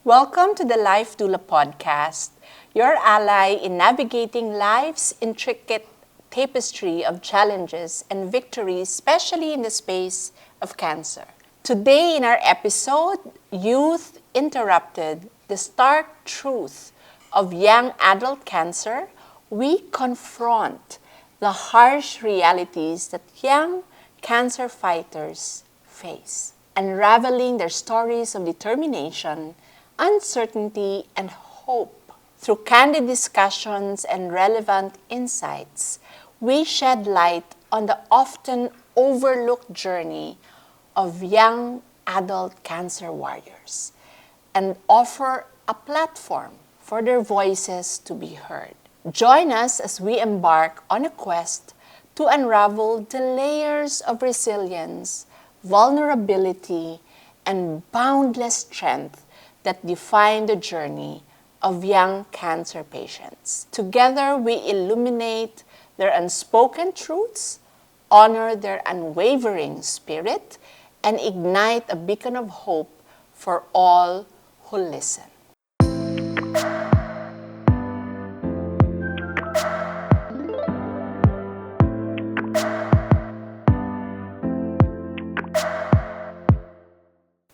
Welcome to the Life Doula Podcast, your ally in navigating life's intricate tapestry of challenges and victories, especially in the space of cancer. Today in our episode, Youth Interrupted, the stark truth of young adult cancer, we confront the harsh realities that young cancer fighters face, unraveling their stories of determination, uncertainty, and hope. Through candid discussions and relevant insights, we shed light on the often overlooked journey of young adult cancer warriors and offer a platform for their voices to be heard. Join us as we embark on a quest to unravel the layers of resilience, vulnerability, and boundless strength that define the journey of young cancer patients. Together, we illuminate their unspoken truths, honor their unwavering spirit, and ignite a beacon of hope for all who listen.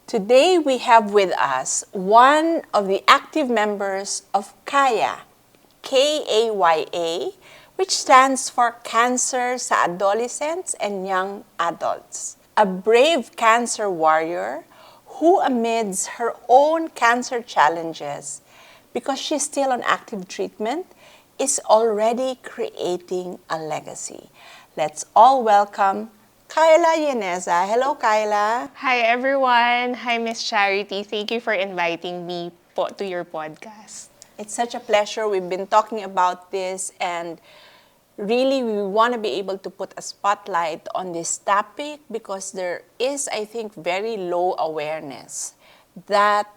Today, we have with us one of the active members of Kyla, Kaya, which stands for Cancer sa Adolescents and Young Adults. A brave cancer warrior who, amidst her own cancer challenges, because she's still on active treatment, is already creating a legacy. Let's all welcome Kyla Yeneza. Hello, Kyla. Hi, everyone. Hi, Miss Charity. Thank you for inviting me to your podcast. It's such a pleasure. We've been talking about this, and really we want to be able to put a spotlight on this topic because there is, I think, very low awareness that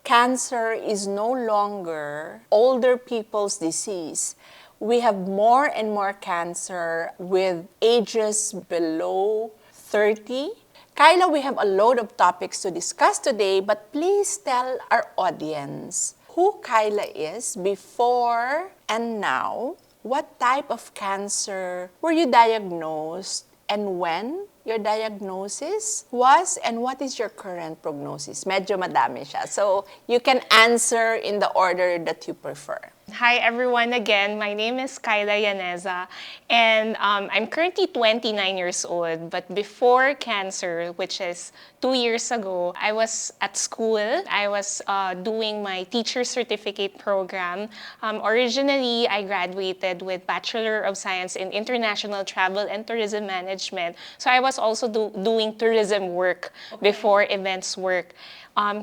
cancer is no longer older people's disease. We have more and more cancer with ages below 30. Kyla, we have a load of topics to discuss today, but please tell our audience who Kyla is before and now. What type of cancer were you diagnosed and when your diagnosis was, and what is your current prognosis? Medyo madami siya. So you can answer in the order that you prefer. Hi, everyone. Again, my name is Kyla Yeneza, and I'm currently 29 years old. But before cancer, which is 2 years ago, I was at school. I was doing my teacher certificate program. Originally, I graduated with Bachelor of Science in International Travel and Tourism Management. So I was also doing tourism work before events work.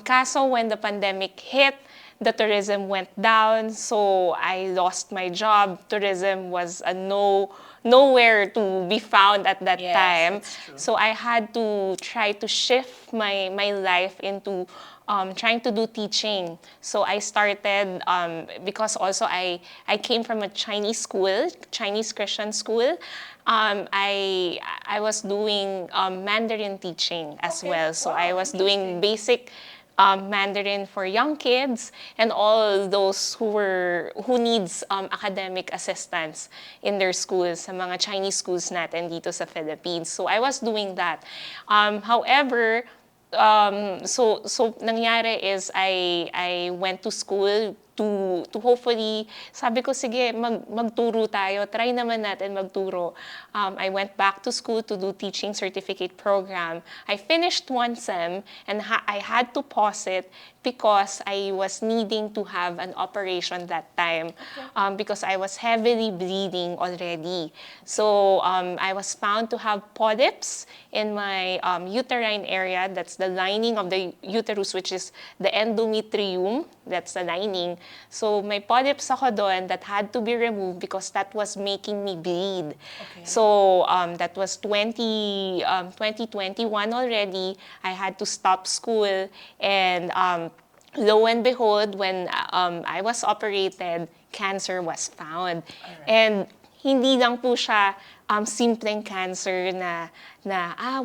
Kaso when the pandemic hit, the tourism went down, so I lost my job. Tourism was nowhere to be found at that time. So I had to try to shift my life into trying to do teaching. So I started, because also I came from a Chinese school, Chinese Christian school. I was doing Mandarin teaching as well. So I was doing basic Mandarin for young kids and all those who needs academic assistance in their schools, sa mga Chinese schools natin dito sa Philippines. So I was doing that. However, so nangyari is I went to school to hopefully, sabi ko, sige, magturo tayo. Try naman natin magturo. I went back to school to do teaching certificate program. I finished one sem and I had to pause it because I was needing to have an operation that time because I was heavily bleeding already. So I was found to have polyps in my uterine area. That's the lining of the uterus, which is the endometrium. That's the lining. So may polyps ako doon that had to be removed because that was making me bleed. So that was 2021 already. I had to stop school, and lo and behold, when I was operated, cancer was found. And hindi lang po siya simpleng cancer na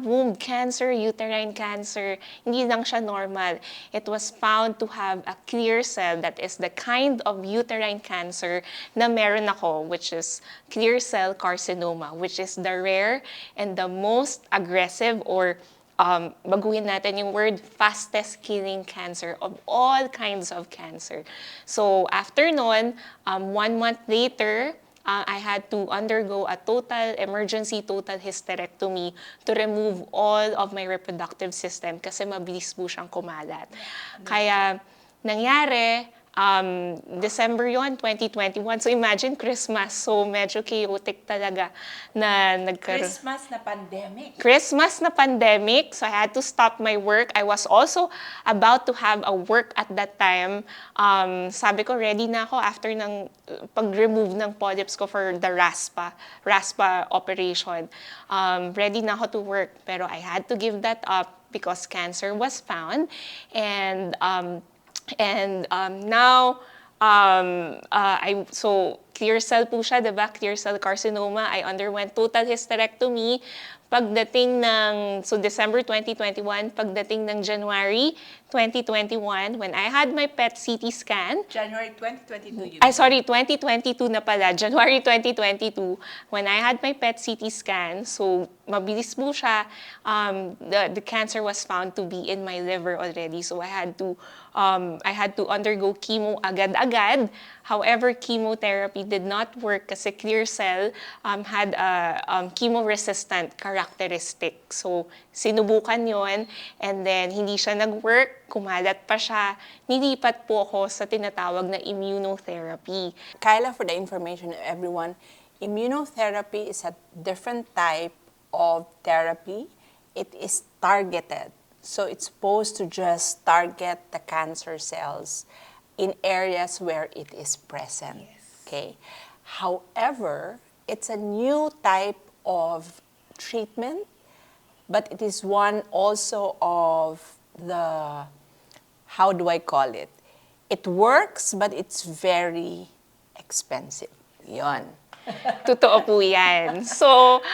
womb cancer, uterine cancer. Hindi lang siya normal. It was found to have a clear cell that is the kind of uterine cancer na meron ako, which is clear cell carcinoma, which is the rare and the most aggressive or baguhin natin yung word, fastest killing cancer of all kinds of cancer. So after nun, 1 month later, I had to undergo a emergency total hysterectomy to remove all of my reproductive system kasi mabilis po siyang kumalat. Kaya nangyari, December yon 2021. So imagine Christmas. So medyo chaotic talaga na nagkaroon. Christmas na pandemic. So I had to stop my work. I was also about to have a work at that time. Sabi ko, ready na ako after ng pag-remove ng polyps ko for the RASPA operation. Ready na ako to work. Pero I had to give that up because cancer was found. And now, so clear cell po siya, diba? Clear cell carcinoma. I underwent total hysterectomy. Pagdating ng, so December 2021, pagdating ng January 2021, when I had my PET CT scan. January 2022. 2022 na pala. January 2022, when I had my PET CT scan, so mabilis po siya, the cancer was found to be in my liver already. So I had to undergo chemo agad-agad. However, chemotherapy did not work kasi clear cell had a chemo-resistant characteristic. So, sinubukan yon and then hindi siya nag-work, kumalat pa siya. Nilipat po ako sa tinatawag na immunotherapy. Kyla, for the information of everyone, immunotherapy is a different type of therapy. It is targeted. So it's supposed to just target the cancer cells in areas where it is present. Yes. Okay. However, it's a new type of treatment, but it is one also of the, how do I call it? It works, but it's very expensive. Yon. Totoo po yan. So,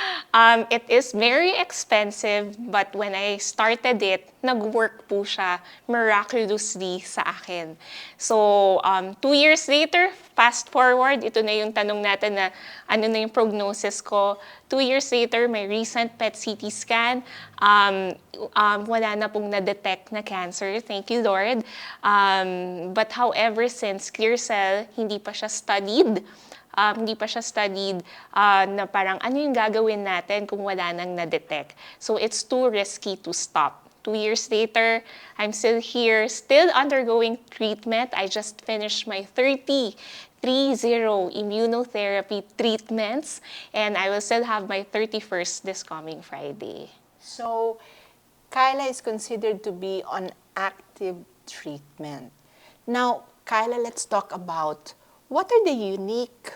it is very expensive, but when I started it, nag-work po siya miraculously sa akin. So, 2 years later, fast forward, ito na yung tanong natin na ano na yung prognosis ko. 2 years later, my recent PET CT scan, wala na pong na-detect na cancer. Thank you, Lord. But however, since clear cell, hindi pa siya studied na parang ano yung gagawin natin kung wala nang na-detect. So it's too risky to stop. 2 years later, I'm still here, still undergoing treatment. I just finished my 30 immunotherapy treatments, and I will still have my 31st this coming Friday. So, Kyla is considered to be on active treatment. Now, Kyla, let's talk about what are the unique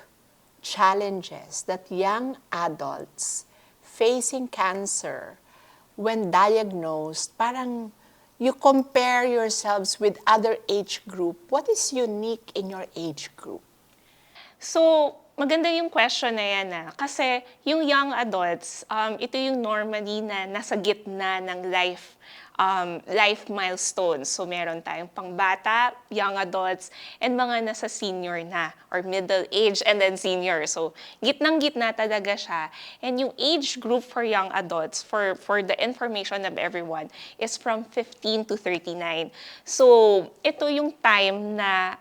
challenges that young adults facing cancer when diagnosed, parang you compare yourselves with other age group. What is unique in your age group? So, maganda yung question na yan kasi yung young adults, ito yung normally na nasa gitna ng life milestones. So, meron tayong pangbata, young adults, and mga nasa senior na, or middle age, and then senior. So, gitnang-gitna talaga siya. And yung age group for young adults, for the information of everyone, is from 15 to 39. So, ito yung time na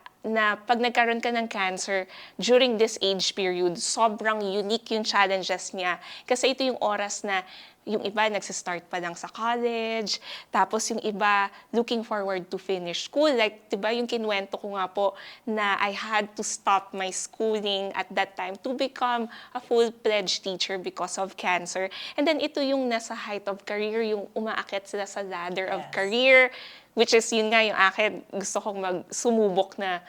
pag nagkaroon ka ng cancer during this age period, sobrang unique yung challenges niya. Kasi ito yung oras na yung iba nagsistart pa lang sa college, tapos yung iba looking forward to finish school. Like, diba yung kinuwento ko nga po na I had to stop my schooling at that time to become a full-fledged teacher because of cancer. And then ito yung nasa height of career, yung umaakit sila sa ladder of career, which is yun nga yung akin, gusto kong sumubok na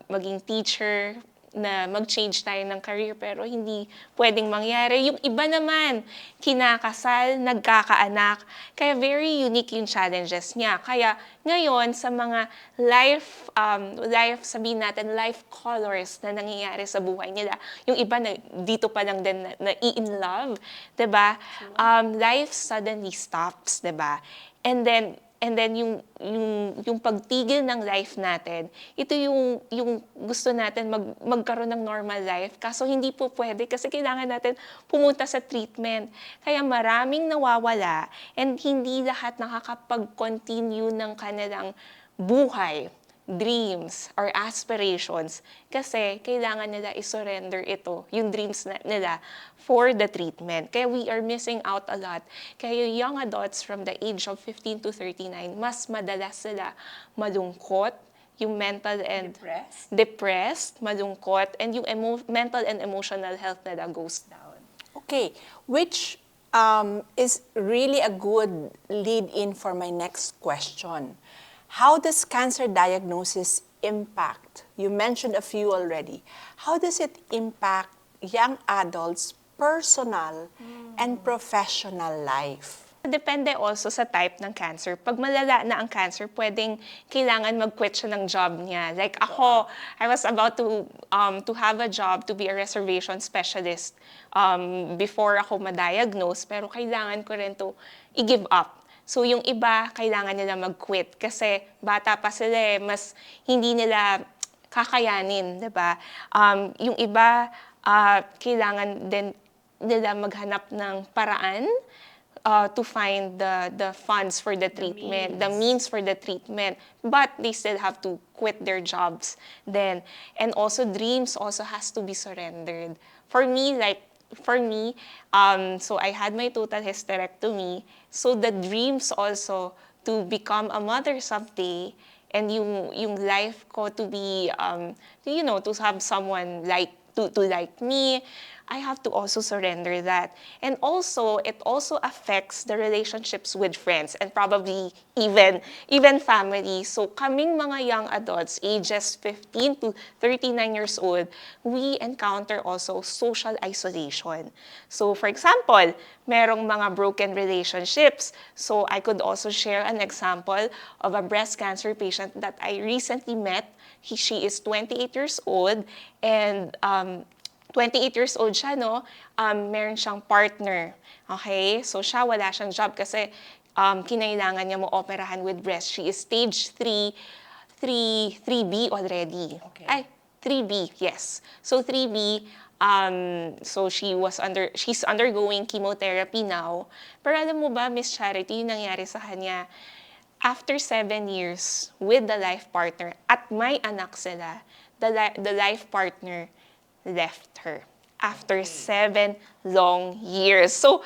maging teacher, na mag-change tayo ng career pero hindi pwedeng mangyari. Yung iba naman, kinakasal, nagkakaanak. Kaya very unique yung challenges niya. Kaya ngayon sa mga sabihin natin, life colors na nangyayari sa buhay nila. Yung iba na dito pa lang din na in love, 'di ba? Life suddenly stops, 'di ba? And then yung pagtigil ng life natin, ito yung gusto natin magkaroon ng normal life. Kaso hindi po pwede kasi kailangan natin pumunta sa treatment. Kaya maraming nawawala and hindi lahat nakakapag-continue ng kanilang buhay, dreams, or aspirations kasi kailangan nila i-surrender ito, yung dreams nila for the treatment. Kaya we are missing out a lot. Kaya yung young adults from the age of 15 to 39, mas madalas sila malungkot, yung mental and depressed malungkot, and yung mental and emotional health nila goes down. Okay, which is really a good lead-in for my next question. How does cancer diagnosis impact? You mentioned a few already. How does it impact young adults' personal and professional life? Depende also sa type ng cancer. Pag malala na ang cancer, kailangan mag-quit siya ng job niya. Like ako, I was about to have a job to be a reservation specialist before ako ma-diagnose, pero kailangan ko rin to i-give up. So yung iba, kailangan nila mag-quit kasi bata pa sila mas hindi nila kakayanin, 'di ba? Yung iba, kailangan din nila maghanap ng paraan to find the funds for the treatment, the means for the treatment, but they still have to quit their jobs then. And also dreams also has to be surrendered. For me, so I had my total hysterectomy. So the dreams also to become a mother someday and yung life ko to be, to have someone to like me, I have to also surrender that. And also, it also affects the relationships with friends and probably even family. So kaming mga young adults, ages 15 to 39 years old, we encounter also social isolation. So for example, merong mga broken relationships. So I could also share an example of a breast cancer patient that I recently met. She is 28 years old and 28 years old siya, no? Meron siyang partner. Okay? So siya, wala siyang job kasi kinailangan niya mo operahan with breast. She is stage 3B already. Okay. Ay, 3B, yes. So 3B, so she's undergoing chemotherapy now. Pero alam mo ba, Miss Charity, yung nangyari sa kanya, after 7 years with the life partner at may anak sila, the life partner left her after 7 long years. So,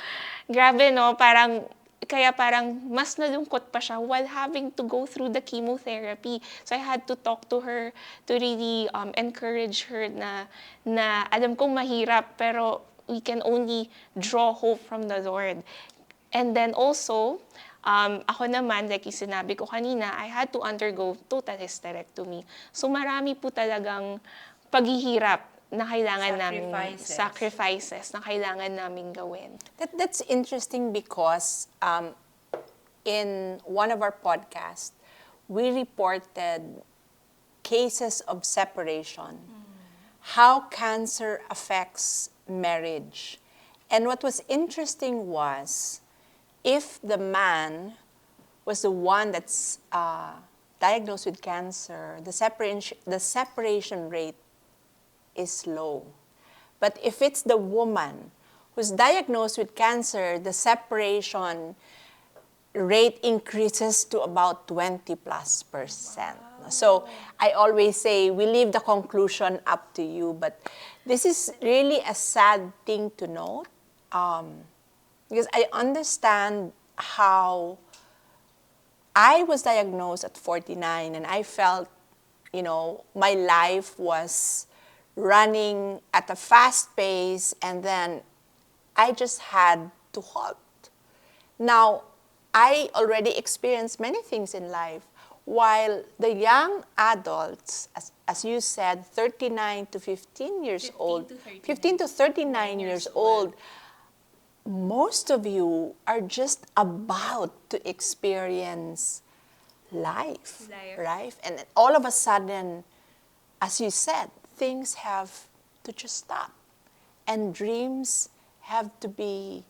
grabe no, kaya parang mas nalungkot pa siya while having to go through the chemotherapy. So I had to talk to her to really encourage her na alam kong mahirap pero we can only draw hope from the Lord. And then also, ako naman, like yung sinabi ko kanina, I had to undergo total hysterectomy. So marami po talagang paghihirap na kailangan sacrifices na kailangan namin gawin. That's interesting because in one of our podcasts, we reported cases of separation, how cancer affects marriage. And what was interesting was, if the man was the one that's diagnosed with cancer, the separation rate is low. But if it's the woman who's diagnosed with cancer, the separation rate increases to about 20+%. Wow. So I always say, we leave the conclusion up to you, but this is really a sad thing to note, because I understand how I was diagnosed at 49 and I felt, my life was running at a fast pace, and then I just had to halt. Now, I already experienced many things in life. while the young adults, as you said, 39 to 15 years old, 15 to 39 years old, most of you are just about to experience life, right? And then all of a sudden, as you said, things have to just stop. And dreams have to be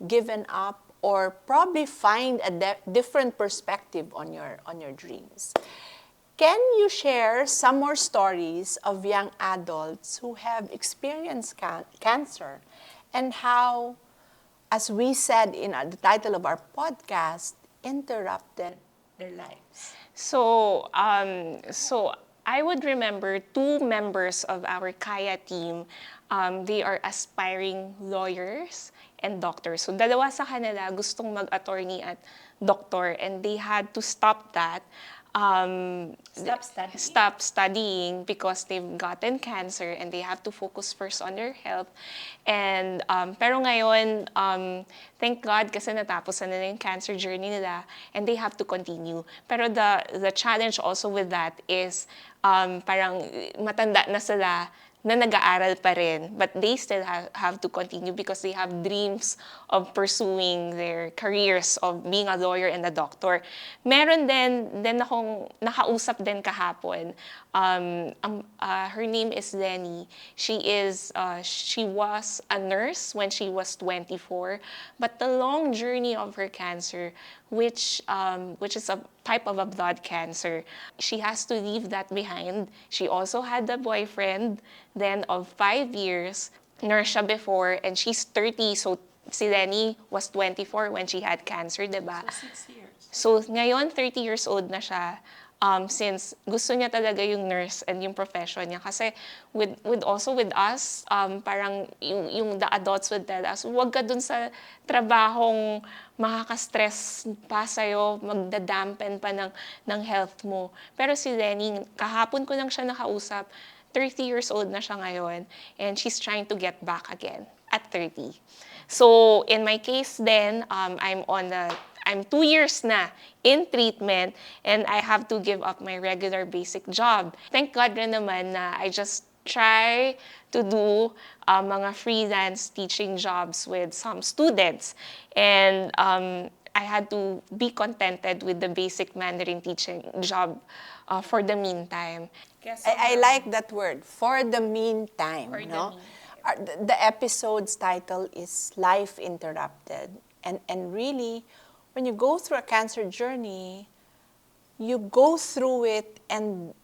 given up or probably find a different perspective on your dreams. Can you share some more stories of young adults who have experienced cancer and how, as we said in the title of our podcast, interrupted their lives? So I would remember two members of our Kaya team. They are aspiring lawyers and doctors. So dalawa sa kanila gustong mag-attorney at doctor, and they had to stop that. Stop studying because they've gotten cancer and they have to focus first on their health. And pero ngayon, thank God kasi natapos na nila yung cancer journey nila and they have to continue. Pero the challenge also with that is parang matanda na sila na nag-aaral pa rin, but they still have to continue because they have dreams of pursuing their careers of being a lawyer and a doctor. Meron din akong nakausap din kahapon. Her name is Lenny. She was a nurse when she was 24, but the long journey of her cancer, which is a type of a blood cancer, she has to leave that behind. She also had a boyfriend then of 5 years. Nurse siya before, and she's 30, so si Lenny was 24 when she had cancer, diba? So 6 years. So ngayon, 30 years old na siya. Since gusto niya talaga yung nurse and yung profession niya. Kasi with us, parang yung the adults would tell us, huwag ka dun sa trabahong makaka-stress pa sa'yo, magdadampen pa ng health mo. Pero si Lenny, kahapon ko lang siya nakausap, 30 years old na siya ngayon, and she's trying to get back again at 30. So in my case then, I'm 2 years na in treatment and I have to give up my regular basic job. Thank God rin naman na I just try to do mga freelance teaching jobs with some students. And I had to be contented with the basic Mandarin teaching job for the meantime. I like that word, for the meantime. The episode's title is Life Interrupted. And really, when you go through a cancer journey, you go through it and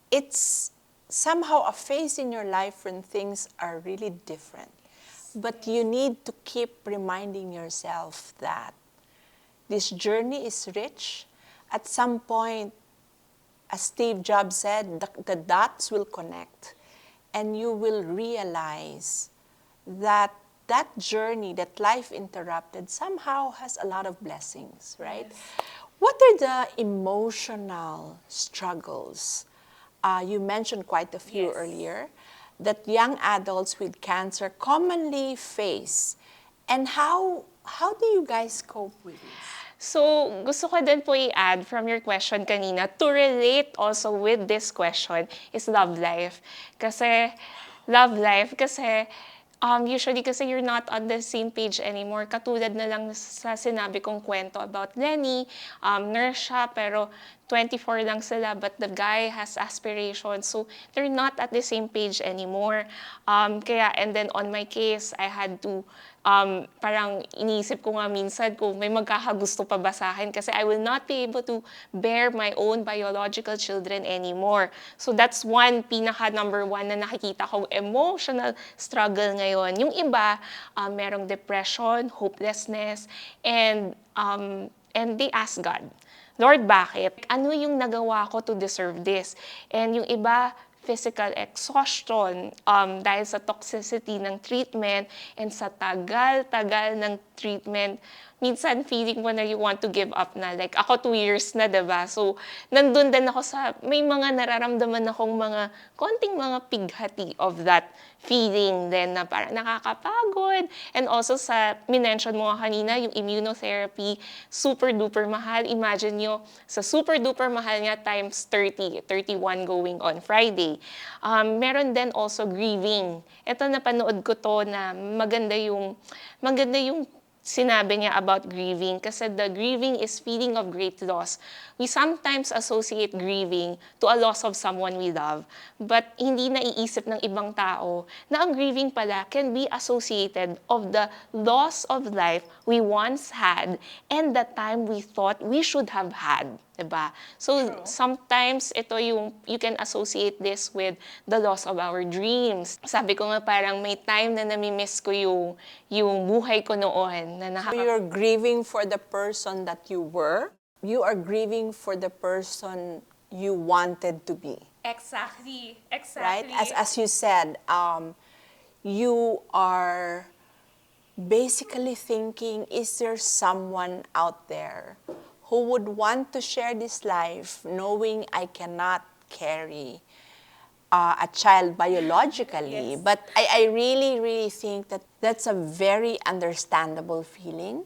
it's somehow a phase in your life when things are really different. But you need to keep reminding yourself that this journey is rich. At some point, as Steve Jobs said, the dots will connect and you will realize that journey, that life interrupted, somehow has a lot of blessings, right? Yes. What are the emotional struggles? You mentioned quite a few earlier that young adults with cancer commonly face. And how do you guys cope with this? So, gusto ko din po i-add from your question kanina, to relate also with this question is love life. Kasi, usually kasi you're not on the same page anymore. Katulad na lang sa sinabi kong kwento about Lenny, nurse siya pero 24 lang sila, but the guy has aspirations. So, they're not at the same page anymore. And then on my case, I had to parang iniisip ko nga minsan kung may magkakagusto pa ba sa akin kasi I will not be able to bear my own biological children anymore. So that's one number one na nakikita kong emotional struggle ngayon. Yung iba, merong depression, hopelessness, and they ask God, Lord, bakit? Ano yung nagawa ko to deserve this? And yung iba, physical exhaustion dahil sa toxicity ng treatment and sa tagal-tagal ng treatment, minsan feeling mo na you want to give up na. Like ako 2 years na, diba? So, nandun din ako sa, may mga nararamdaman akong mga, konting mga pighati of that feeling then na parang nakakapagod. And also sa, minention mo nga kanina, yung immunotherapy, super duper mahal. Imagine nyo, sa super duper mahal niya times 30, 31 going on Friday. Meron din also grieving. Ito napanood ko to na maganda yung sinabi niya about grieving kasi the grieving is feeling of great loss. We sometimes associate grieving to a loss of someone we love, but hindi naiisip ng ibang tao na ang grieving pala can be associated of the loss of life we once had and the time we thought we should have had. Diba? So, sometimes ito yung, you can associate this with the loss of our dreams. Sabi ko nga parang may time na namimiss ko yung buhay ko noon. So you're grieving for the person that you were. You are grieving for the person you wanted to be. Exactly. Right? As you said, you are basically thinking, is there someone out there who would want to share this life knowing I cannot carry a child biologically? Yes. But I really, really think that that's a very understandable feeling.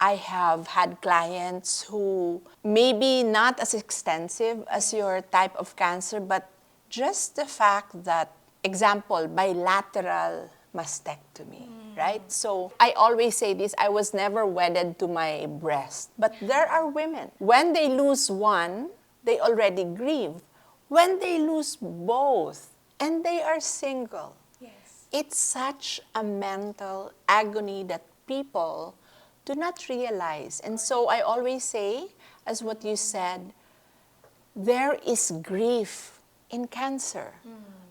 I have had clients who maybe not as extensive as your type of cancer, but just the fact that, example, bilateral mastectomy, right? So I always say this, I was never wedded to my breast. But there are women, when they lose one, they already grieve. When they lose both, and they are single, Yes. it's such a mental agony that people do not realize. And so I always say, as what you said, there is grief in cancer.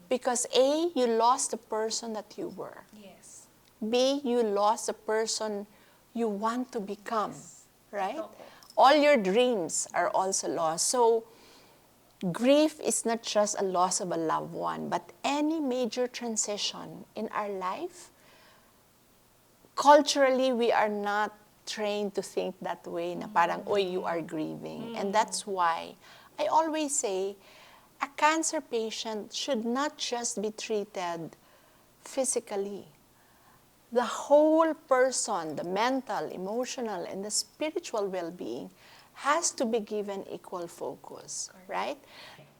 Because A, you lost the person that you were. Yes. B, you lost the person you want to become, right? Okay. All your dreams are also lost. So grief is not just a loss of a loved one, but any major transition in our life. Culturally, we are not trained to think that way, na parang, oy, you are grieving. And that's why I always say, a cancer patient should not just be treated physically. The whole person, the mental, emotional, and the spiritual well-being has to be given equal focus, right?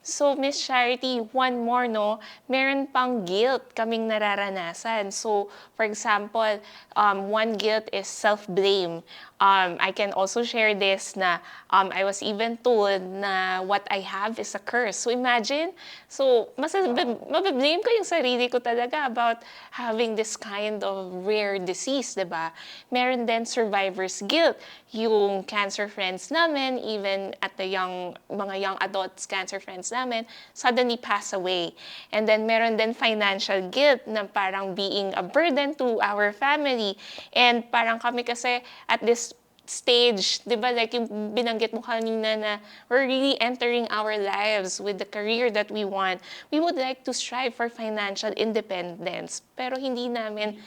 So, Miss Charity, one more, no? Meron pang guilt kaming nararanasan. So, for example, one guilt is self-blame. I can also share this na I was even told na what I have is a curse. So, imagine, mabiblame ko yung sarili ko talaga about having this kind of rare disease, diba? Meron din survivor's guilt. Yung cancer friends namin, even at the mga young adults cancer friends namin, suddenly pass away. And then meron din financial guilt na parang being a burden to our family. And parang kami kasi at this stage, di ba, like yung binanggit mo kanina na we're really entering our lives with the career that we want. We would like to strive for financial independence, pero hindi namin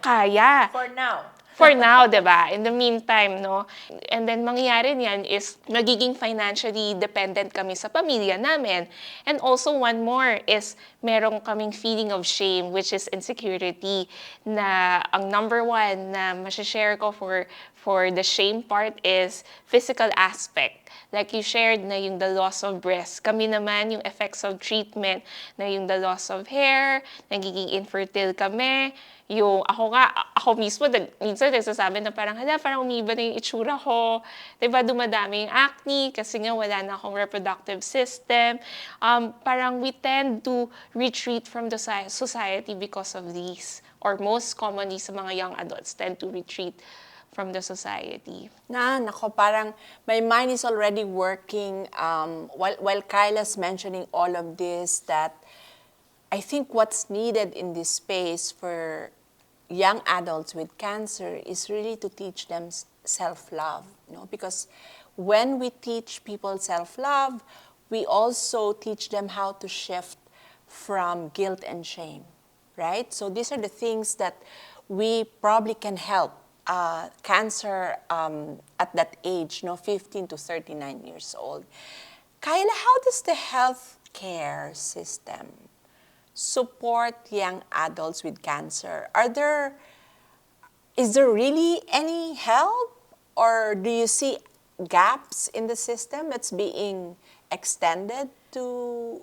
kaya. For now, diba? In the meantime, no? And then, mangyayari niyan is nagiging financially dependent kami sa pamilya namin. And also, one more is merong kaming feeling of shame, which is insecurity, na ang number one na masashare ko for the shame part is physical aspect. Like you shared na yung the loss of breast. Kami naman yung effects of treatment na yung the loss of hair, nagiging infertile kami. Yung ako mismo, minsan nagsasabi na parang, parang umiba na yung itsura ko. Diba, dumadami yung acne kasi nga wala na akong reproductive system. Parang we tend to retreat from the society because of these. Or most commonly sa mga young adults tend to retreat from the society. Nako, parang my mind is already working while Kyla's mentioning all of this, that I think what's needed in this space for young adults with cancer is really to teach them self-love, because when we teach people self-love, we also teach them how to shift from guilt and shame, right? So these are the things that we probably can help cancer at that age, 15 to 39 years old. Kyla, how does the healthcare system support young adults with cancer? Is there really any help, or do you see gaps in the system that's being extended to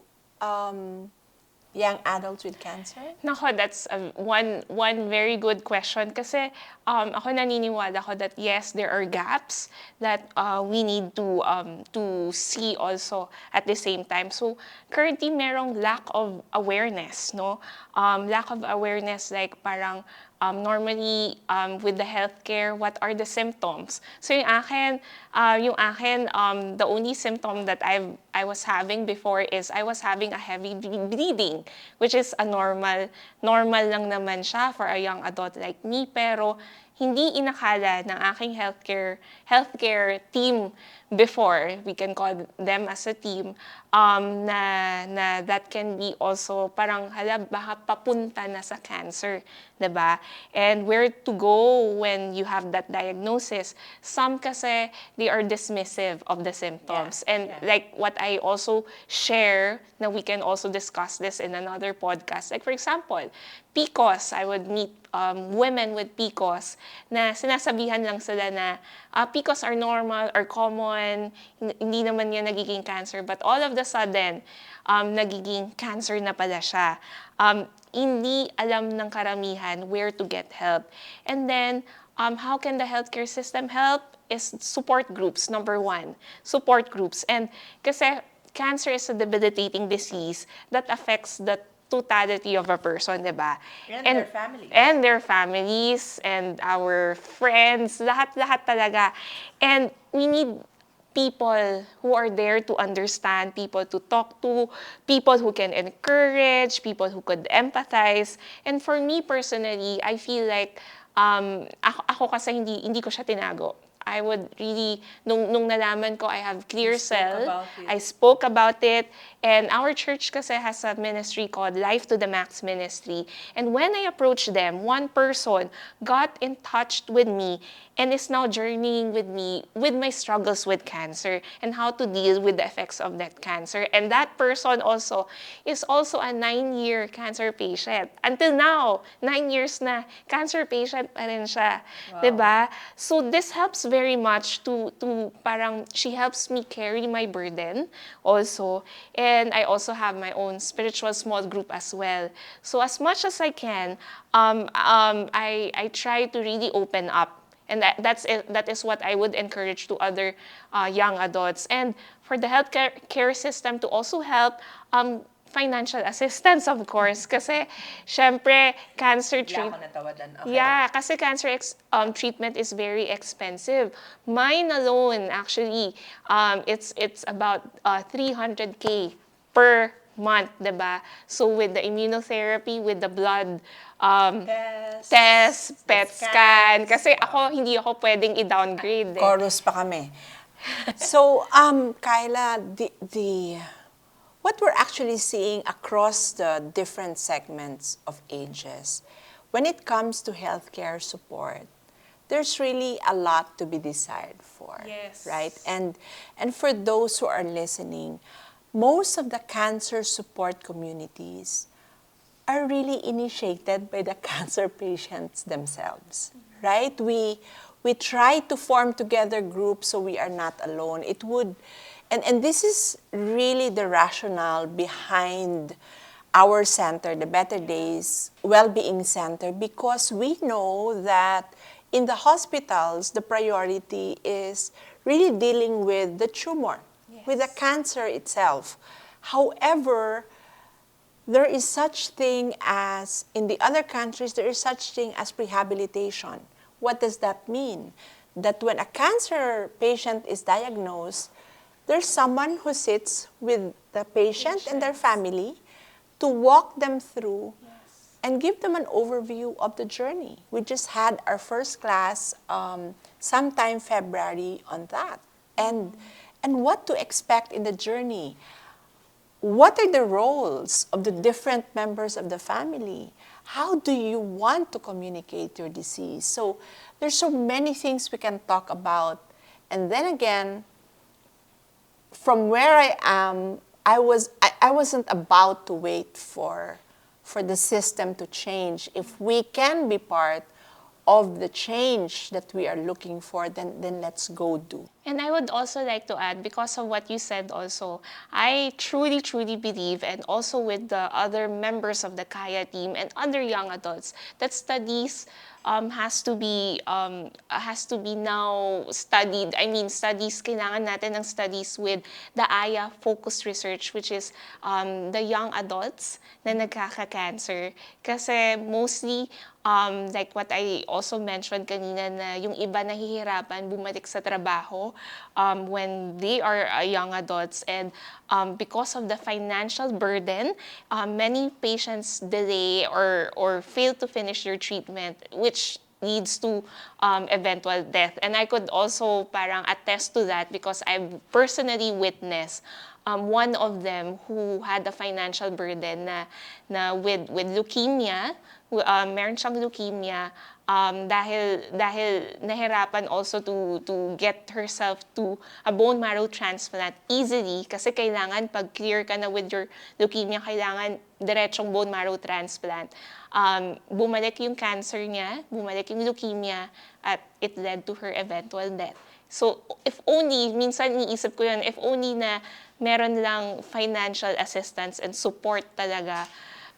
young adults with cancer? Nako, that's one very good question kasi ako naniniwala ko that yes, there are gaps that we need to see also at the same time. So currently merong lack of awareness, no? Lack of awareness, like parang normally with the healthcare, what are the symptoms? So yung akin, the only symptom that I was having before is I was having a heavy bleeding, which is a normal lang naman siya for a young adult like me, pero hindi inakala ng aking healthcare team before, we can call them as a team, na that can be also parang baka papunta na sa cancer, diba? And where to go when you have that diagnosis. Some kasi, they are dismissive of the symptoms. Like what I also share, na we can also discuss this in another podcast. Like for example, PCOS, I would meet women with PCOS na sinasabihan lang sila na PCOS are normal or common, hindi naman yan nagiging cancer. But all of the sudden, nagiging cancer na pala siya. Hindi alam ng karamihan where to get help. And then, how can the healthcare system help? Is support groups, number one. Support groups. And kasi cancer is a debilitating disease that affects the totality of a person, diba? And their families. And their families, and our friends, lahat talaga. And we need people who are there to understand, people to talk to, people who can encourage, people who could empathize. And for me personally, I feel like, ako kasi hindi ko siya tinago. I would really, nung nalaman ko, I have clear cell. I spoke about it. And our church kasi has a ministry called Life to the Max ministry. And when I approached them, one person got in touch with me and is now journeying with me with my struggles with cancer and how to deal with the effects of that cancer. And that person also is also a 9-year cancer patient. Until now, 9 years na, cancer patient pa rin siya. Wow. Diba? So this helps very much to parang she helps me carry my burden also. And I also have my own spiritual small group as well. So as much as I can, I try to really open up. And that is what I would encourage to other young adults. And for the healthcare system to also help, financial assistance, of course. Kasi, syempre, cancer treatment. Okay. Yeah, kasi cancer treatment is very expensive. Mine alone, actually, it's about 300K per month, diba? So with the immunotherapy, with the blood test, PET scan. Kasi hindi ako pwedeng i-downgrade. Chorus pa kami. So, Kyla, what we're actually seeing across the different segments of ages, when it comes to healthcare support, there's really a lot to be desired for. Yes. Right? And for those who are listening, most of the cancer support communities are really initiated by the cancer patients themselves, right? We try to form together groups so we are not alone. It would, and this is really the rationale behind our center, the Better Days Wellbeing Center, because we know that in the hospitals, the priority is really dealing with the tumor, with the cancer itself. However, there is such thing as, in the other countries, there is such thing as rehabilitation. What does that mean? That when a cancer patient is diagnosed, there's someone who sits with the patient and their family to walk them through and give them an overview of the journey. We just had our first class sometime February on that. And what to expect in the journey. what are the roles of the different members of the family? How do you want to communicate your disease? So there's so many things we can talk about. And then again, from where I am, I wasn't about to wait for the system to change. If we can be part of the change that we are looking for, then let's go do. And I would also like to add, because of what you said also, I truly, truly believe, and also with the other members of the Kaya team and other young adults, that studies has to be now studied. I mean, studies, kailangan natin ng studies with the AYA focused research, which is the young adults na nagkaka-cancer. Kasi mostly, like what I also mentioned kanina, na yung iba nahihirapan bumalik sa trabaho when they are young adults, and because of the financial burden, many patients delay or fail to finish their treatment, which leads to eventual death. And I could also parang attest to that because I've personally witnessed one of them who had a financial burden na with leukemia, meron siyang leukemia, dahil nahirapan also to get herself to a bone marrow transplant easily, kasi kailangan pag clear ka na with your leukemia, kailangan diretsong bone marrow transplant. Bumalik yung cancer niya, bumalik yung leukemia, at it led to her eventual death. So, if only, minsan iniisip ko yun, if only na meron lang financial assistance and support talaga.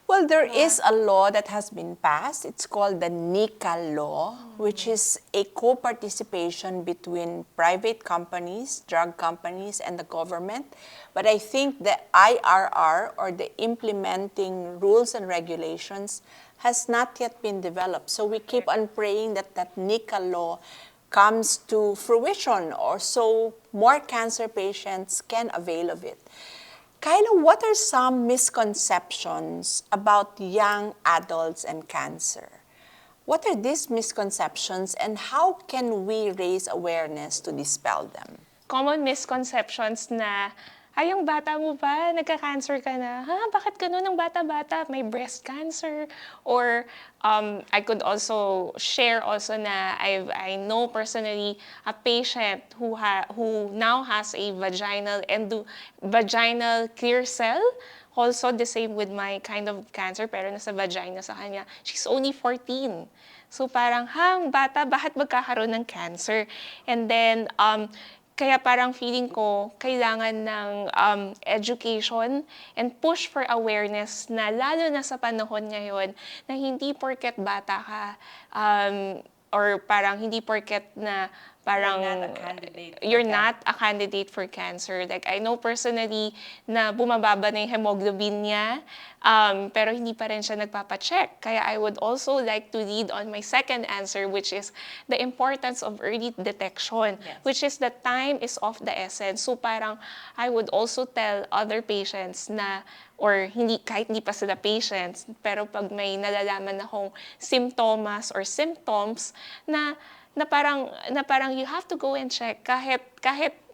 Well, there is a law that has been passed. It's called the NICA law, which is a co-participation between private companies, drug companies, and the government. But I think the IRR, or the implementing rules and regulations, has not yet been developed. So we keep on praying that that NICA law comes to fruition, or so more cancer patients can avail of it. Kyla, what are some misconceptions about young adults and cancer? What are these misconceptions, and how can we raise awareness to dispel them? Common misconceptions na, ay, yung bata mo ba, nagka-cancer ka na? Ha, bakit ganun ang bata-bata? May breast cancer? Or I could also share also na I know personally a patient who now has a vaginal clear cell. Also the same with my kind of cancer, pero nasa vagina sa kanya. She's only 14. So parang, ang bata, bakit magkakaroon ng cancer? And then, kaya parang feeling ko, kailangan ng education and push for awareness, na lalo na sa panahon ngayon, na hindi porket bata ka, or parang hindi porket na parang you're not a candidate for cancer. Like, I know personally na bumababa na yung hemoglobin niya, pero hindi pa rin siya nagpapacheck. Kaya I would also like to lead on my second answer, which is the importance of early detection, which is the time is of the essence. So parang I would also tell other patients na, or kahit hindi pa sila patients, pero pag may nalalaman akong symptoms na parang you have to go and check, kahit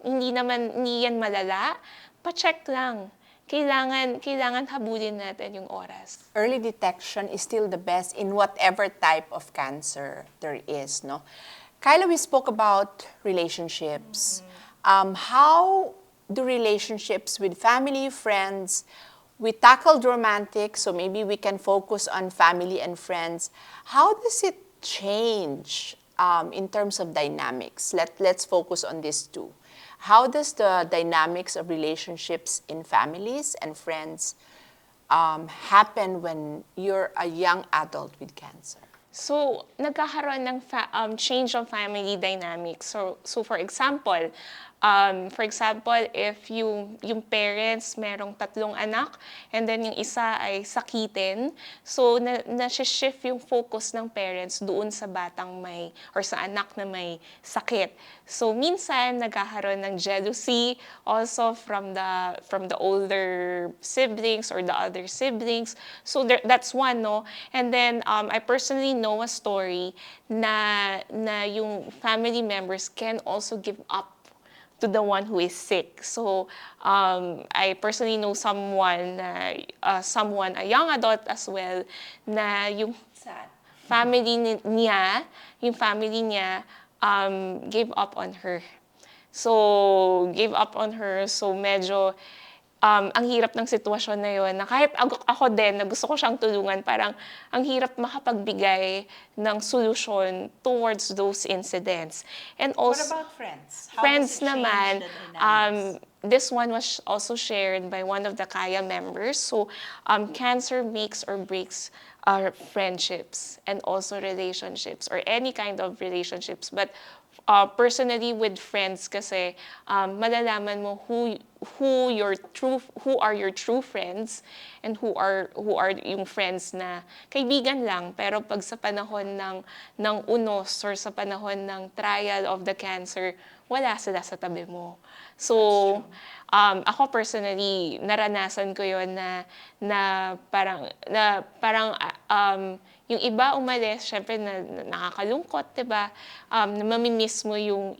hindi yan malala, pa-check lang. Kailangan habulin natin yung oras. Early detection is still the best in whatever type of cancer there is, no? Kyla, we spoke about relationships. How do relationships with family, friends, we tackled romantic, so maybe we can focus on family and friends. How does it change in terms of dynamics? Let's focus on this too. How does the dynamics of relationships in families and friends happen when you're a young adult with cancer? So, nagkakaroon ng change of family dynamics. So for example, if yung parents merong 3 anak, and then yung isa ay sakitin, so na-shift yung focus ng parents doon sa batang or sa anak na may sakit. So minsan nagkakaroon ng jealousy also from the older siblings or the other siblings. So that's one, no? And then I personally know a story na yung family members can also give up to the one who is sick. So I personally know someone, a young adult as well, na yung yung family niya gave up on her. So medyo ang hirap ng sitwasyon na yun, na kahit ako din, na gusto ko siyang tulungan, parang ang hirap makapagbigay ng solusyon towards those incidents. And also, what about friends? Friends naman, this one was also shared by one of the Kaya members. So, cancer makes or breaks our friendships and also relationships or any kind of relationships. But personally with friends kasi malalaman mo who are your true friends and who are yung friends na kaibigan lang, pero pag sa panahon ng unos or sa panahon ng trial of the cancer, wala sila sa tabi mo. So ako personally naranasan ko yon na parang yung iba umalis, syempre nakakalungkot, 'di ba? Mamimiss mo yung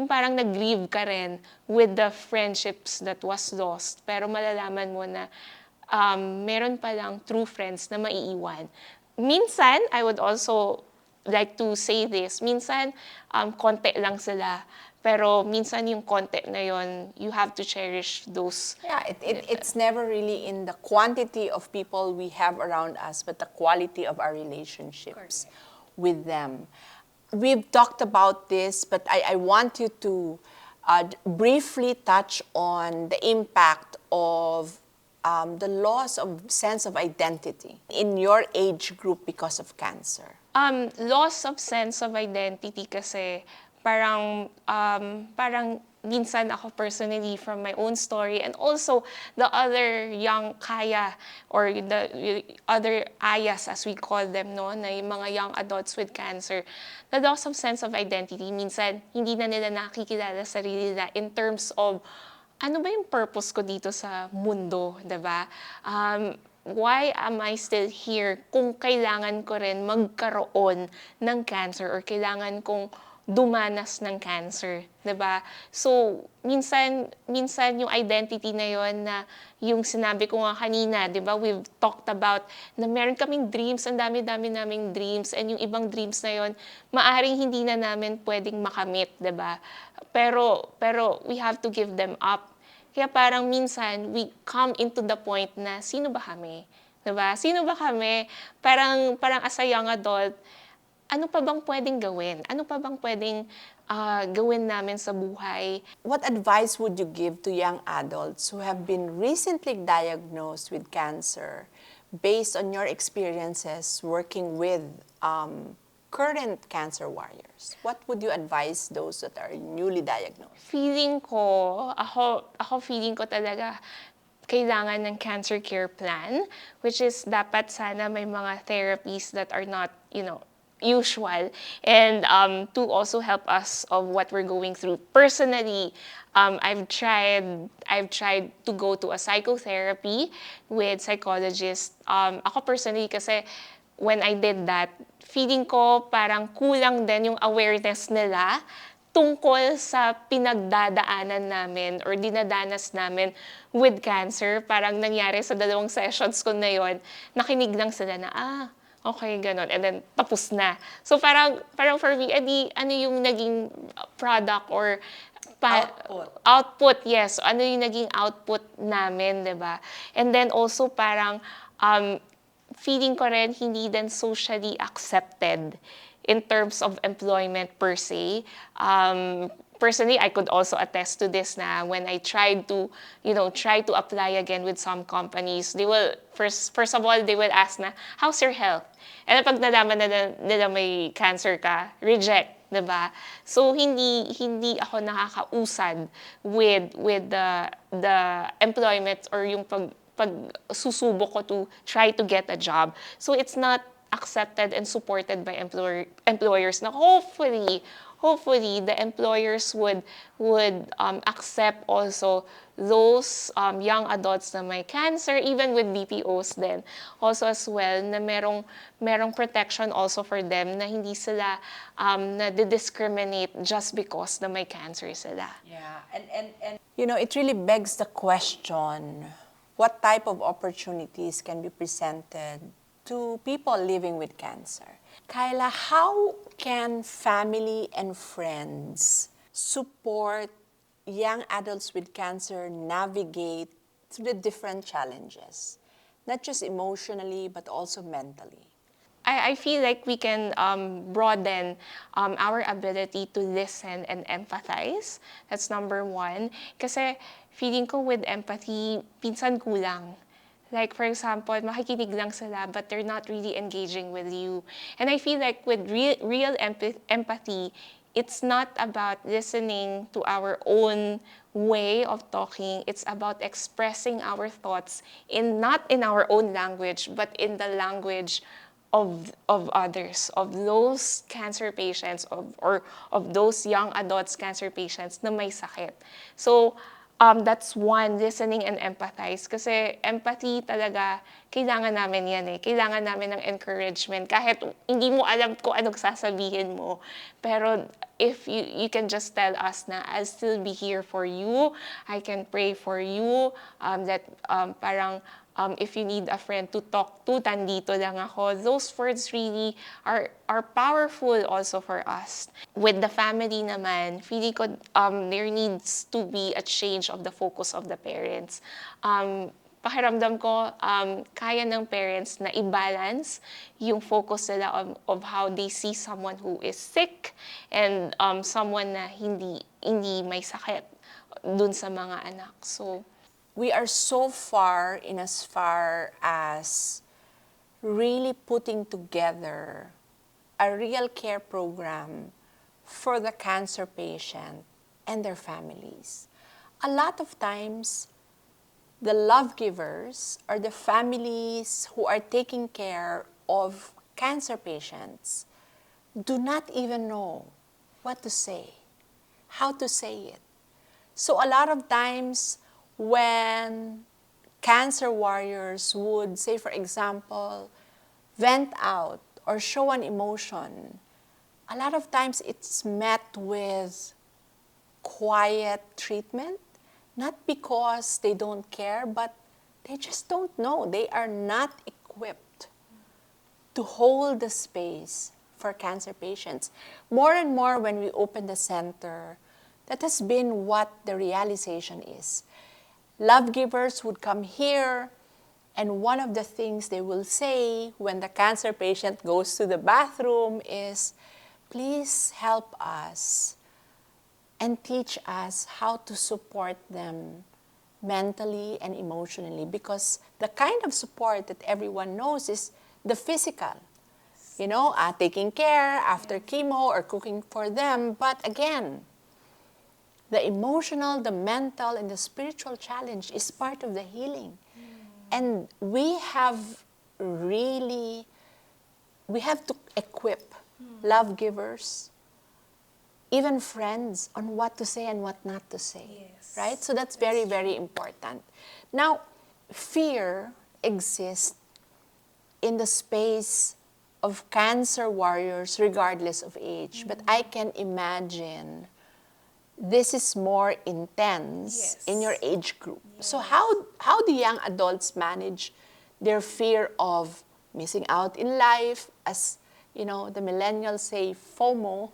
parang nag-grieve ka rin with the friendships that was lost. Pero malalaman mo na meron palang true friends na maiiwan. Minsan, I would also like to say this, minsan konti lang sila. Pero minsan yung konti na yon, you have to cherish those. Yeah, it's never really in the quantity of people we have around us, but the quality of our relationships with them. We've talked about this, but I want you to briefly touch on the impact of the loss of sense of identity in your age group because of cancer. Loss of sense of identity kasi parang minsan ako personally from my own story and also the other young Kaya or the other Ayas as we call them, no, na yung mga young adults with cancer, the loss of sense of identity, minsan hindi na nila nakikilala sarili nila in terms of ano ba yung purpose ko dito sa mundo, 'di ba? Why am I still here kung kailangan ko rin magkaroon ng cancer or kailangan kong dumanas ng cancer, 'di ba? So, minsan yung identity na 'yon na yung sinabi ko nga kanina, 'di ba? We've talked about na meron kaming dreams, ang dami-dami naming dreams, and yung ibang dreams na 'yon, maaring hindi na namin pwedeng makamit, 'di ba? Pero we have to give them up. Kaya parang minsan we come into the point na sino ba kami? 'Di ba? Sino ba kami? Parang as a young adult, ano pa bang pwedeng gawin? Ano pa bang pwedeng gawin namin sa buhay? What advice would you give to young adults who have been recently diagnosed with cancer based on your experiences working with current cancer warriors? What would you advise those that are newly diagnosed? Ako feeling ko talaga, kailangan ng cancer care plan, which is dapat sana may mga therapies that are not, usual, and to also help us of what we're going through. Personally, I've tried to go to a psychotherapy with psychologists. Ako personally kasi when I did that, feeling ko parang kulang din yung awareness nila tungkol sa pinagdadaanan namin or dinadanas namin with cancer. Parang nangyari sa 2 sessions ko na yon, nakinig lang sila na, okay, ganon. And then, tapos na. So, parang for me, ano yung naging product or output, yes. So, ano yung naging output namin, diba? And then also, parang, feeling ko rin hindi din socially accepted in terms of employment per se. Personally, I could also attest to this na when I tried to, try to apply again with some companies, they will, first of all, they will ask na, how's your health? And pag nalaman nila may cancer ka, reject, diba? So, hindi ako nakakausad with the employment or yung pagsusubok ko to try to get a job. So, it's not accepted and supported by employers na hopefully hopefully the employers would accept also those young adults na may cancer, even with BPOs din. Also as well, na merong protection also for them na hindi sila na-discriminate just because na may cancer sila. Yeah, and it really begs the question, what type of opportunities can be presented to people living with cancer? Kyla, how can family and friends support young adults with cancer navigate through the different challenges, not just emotionally, but also mentally? I feel like we can broaden our ability to listen and empathize. That's number one. Kasi feeling ko with empathy, pinsan kulang. Like for example, makikinig lang sila but they're not really engaging with you. And I feel like with real empathy, it's not about listening to our own way of talking. It's about expressing our thoughts not in our own language, but in the language of others, of those cancer patients, or of those young adults cancer patients na may sakit. So that's one, listening and empathize. Kasi empathy talaga, kailangan namin yan eh. Kailangan namin ng encouragement. Kahit hindi mo alam kung anong sasabihin mo. Pero if you can just tell us na I'll still be here for you, I can pray for you, that parang if you need a friend to talk to, tandito lang ako. Those words really are powerful also for us. With the family naman, feeling ko there needs to be a change of the focus of the parents. Pakiramdam ko, kaya ng parents na i-balance yung focus nila of how they see someone who is sick and someone na hindi may sakit dun sa mga anak. So, we are so far in as far as really putting together a real care program for the cancer patient and their families. A lot of times, the love givers or the families who are taking care of cancer patients do not even know what to say, how to say it. So a lot of times, when cancer warriors would, say for example, vent out or show an emotion, a lot of times it's met with quiet treatment, not because they don't care, but they just don't know. They are not equipped to hold the space for cancer patients. More and more when we open the center, that has been what the realization is. Love givers would come here, and one of the things they will say when the cancer patient goes to the bathroom is, please help us and teach us how to support them mentally and emotionally, because the kind of support that everyone knows is the physical. Taking care after chemo or cooking for them. But again, the emotional, the mental, and the spiritual challenge is part of the healing. And we have to equip love givers, even friends, on what to say and what not to say. Yes. Right? So that's very, very important. Now, fear exists in the space of cancer warriors regardless of age. But I can imagine this is more intense in your age group. Yes. So how do young adults manage their fear of missing out in life, as the millennials say, FOMO,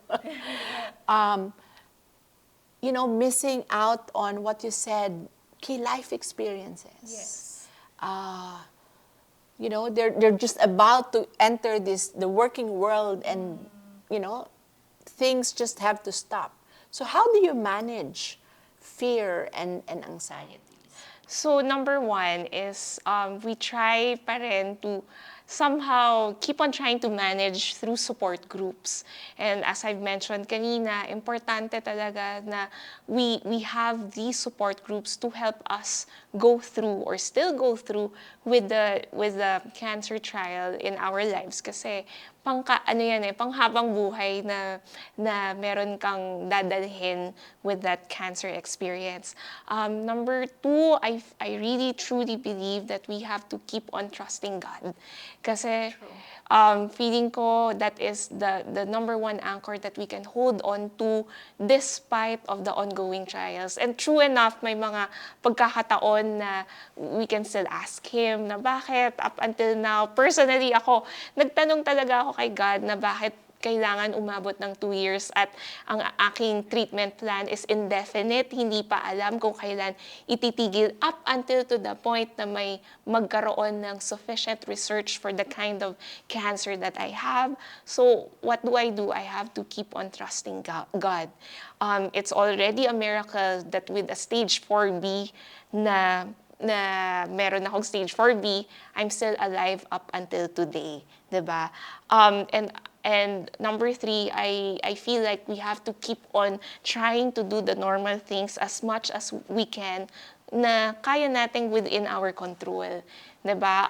missing out on what you said, key life experiences. Yes. They're just about to enter the working world, and things just have to stop. So how do you manage fear and anxiety? So number one is we try pa rin to somehow keep on trying to manage through support groups. And as I've mentioned kanina, importante talaga na we have these support groups to help us go through or still go through with the cancer trial in our lives. Kasi panghabang buhay na meron kang dadalhin with that cancer experience. Number two, I really truly believe that we have to keep on trusting God. Kasi feeling ko that is the number one anchor that we can hold on to despite of the ongoing trials. And true enough, may mga pagkakataon na we can still ask Him na bakit up until now. Personally ako, nagtanong talaga ako kay God na bakit kailangan umabot ng 2 years at ang aking treatment plan is indefinite. Hindi pa alam kung kailan ititigil up until to the point na may magkaroon ng sufficient research for the kind of cancer that I have. So what do? I have to keep on trusting God. It's already a miracle that with a stage 4B na meron akong stage 4B, I'm still alive up until today, 'di ba? And number 3, I feel like we have to keep on trying to do the normal things as much as we can na kaya nating within our control, 'di ba?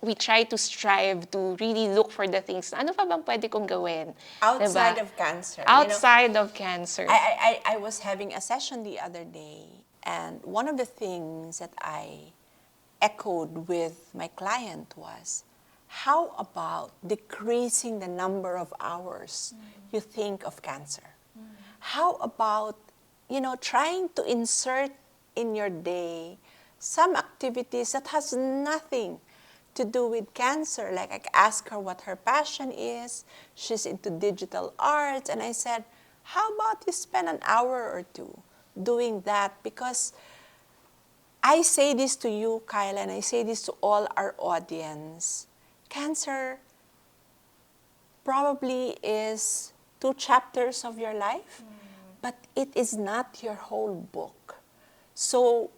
We try to strive to really look for the things. Ano pa bang pwede kong gawin? Outside diba? of cancer. Outside of cancer. I was having a session the other day, and one of the things that I echoed with my client was, how about decreasing the number of hours you think of cancer? How about, trying to insert in your day some activities that has nothing to do with cancer? Like I asked her what her passion is. She's into digital arts. And I said, how about you spend an hour or two doing that? Because I say this to you, Kyla, and I say this to all our audience. Cancer probably is 2 chapters of your life, but it is not your whole book. So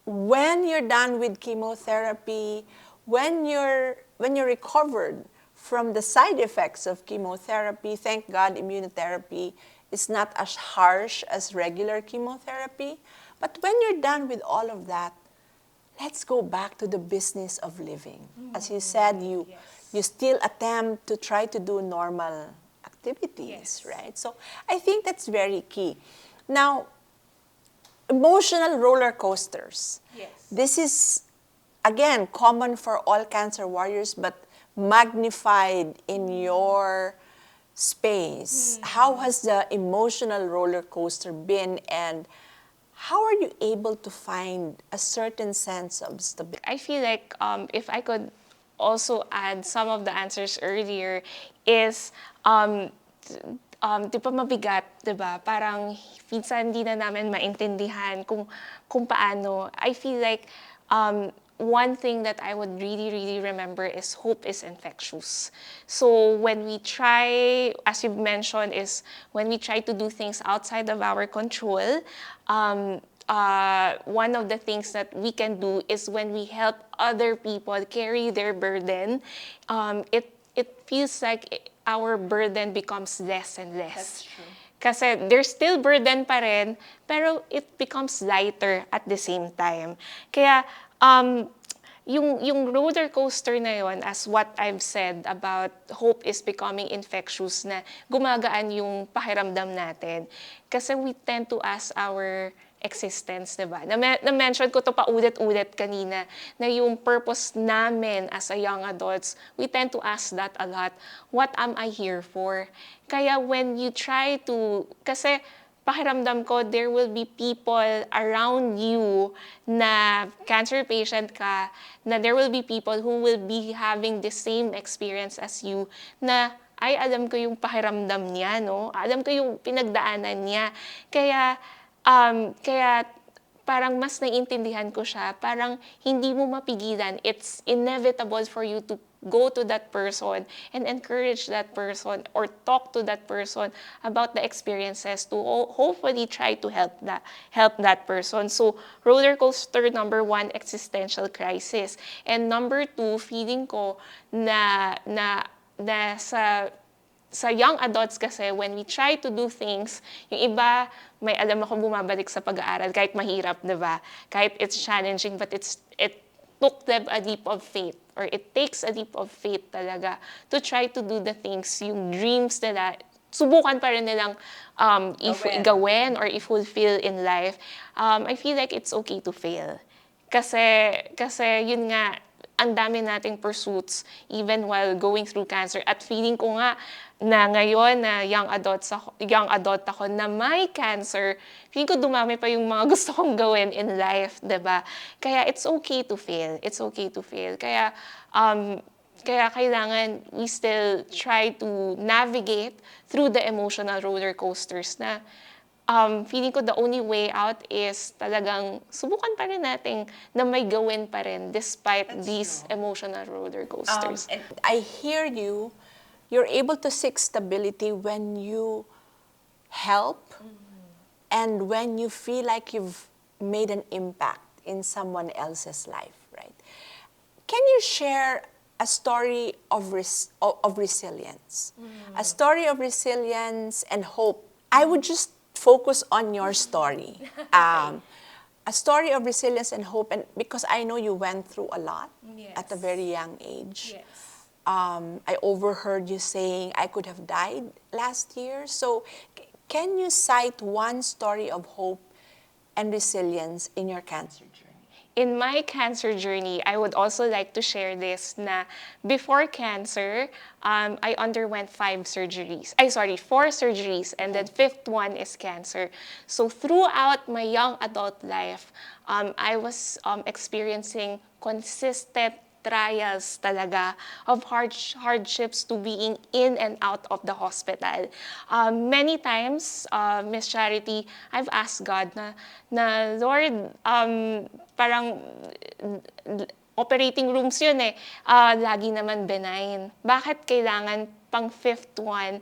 when you're done with chemotherapy, when you're recovered from the side effects of chemotherapy, thank God immunotherapy is not as harsh as regular chemotherapy. But when you're done with all of that, let's go back to the business of living. As you said, you still attempt to try to do normal activities, right? So I think that's very key. Now, emotional roller coasters. Yes. This is, again, common for all cancer warriors, but magnified in your space. How has the emotional roller coaster been, and how are you able to find a certain sense of stability? I feel like if I could also add some of the answers earlier is, di ba mabigat, di ba? Parang minsan hindi na namin maintindihan kung paano. I feel like one thing that I would really, really remember is hope is infectious. So when we try, as you mentioned, is when we try to do things outside of our control, one of the things that we can do is when we help other people carry their burden, it feels like our burden becomes less and less. That's true. Kasi there's still burden pa rin, pero it becomes lighter at the same time. Kaya, yung roller coaster na yon, as what I've said about hope is becoming infectious, na gumagaan yung pakiramdam natin. Kasi we tend to ask our existence, diba? Na-mention ko to pa ulit-ulit kanina, na yung purpose namin as a young adults, we tend to ask that a lot. What am I here for? Kaya when you try to, kasi pakiramdam ko, there will be people around you na cancer patient ka, na there will be people who will be having the same experience as you, na ay, alam ko yung pakiramdam niya, no? Alam ko yung pinagdaanan niya. Kaya parang mas naiintindihan ko siya. Parang hindi mo mapigilan. It's inevitable for you to go to that person and encourage that person or talk to that person about the experiences to hopefully try to help that person. So roller coaster, number 1, existential crisis. And number 2, feeling ko na sa young adults kasi, when we try to do things, yung iba, may alam akong bumabalik sa pag-aaral, kahit mahirap, diba? Kahit it's challenging, but it took them a leap of faith, or it takes a leap of faith talaga to try to do the things, yung dreams nila, subukan pa rin nilang gawin or i-fulfill in life. I feel like it's okay to fail. Kasi yun nga, ang dami nating pursuits even while going through cancer. At feeling ko nga na ngayon na young adult ako na may cancer, feeling ko dumami pa yung mga gusto kong gawin in life, 'di ba? Kaya it's okay to fail. It's okay to fail. Kaya kailangan we still try to navigate through the emotional roller coasters na feeling ko the only way out is talagang subukan pa rin natin na may gawin pa rin despite these emotional roller coasters. And I hear you're able to seek stability when you help and when you feel like you've made an impact in someone else's life, right? Can you share a story of resilience? A story of resilience and hope. I would just focus on your story. A story of resilience and hope, and because I know you went through a lot at a very young age. Yes. I overheard you saying, I could have died last year. So can you cite one story of hope and resilience in your cancer journey? In my cancer journey, I would also like to share this na before cancer, I underwent 4 surgeries, and then 5th one is cancer. So throughout my young adult life, I was experiencing consistent trials talaga of hardships to being in and out of the hospital. Many times, Miss Charity, I've asked God na Lord, parang operating rooms yun lagi naman benign. Bakit kailangan pang 5th one,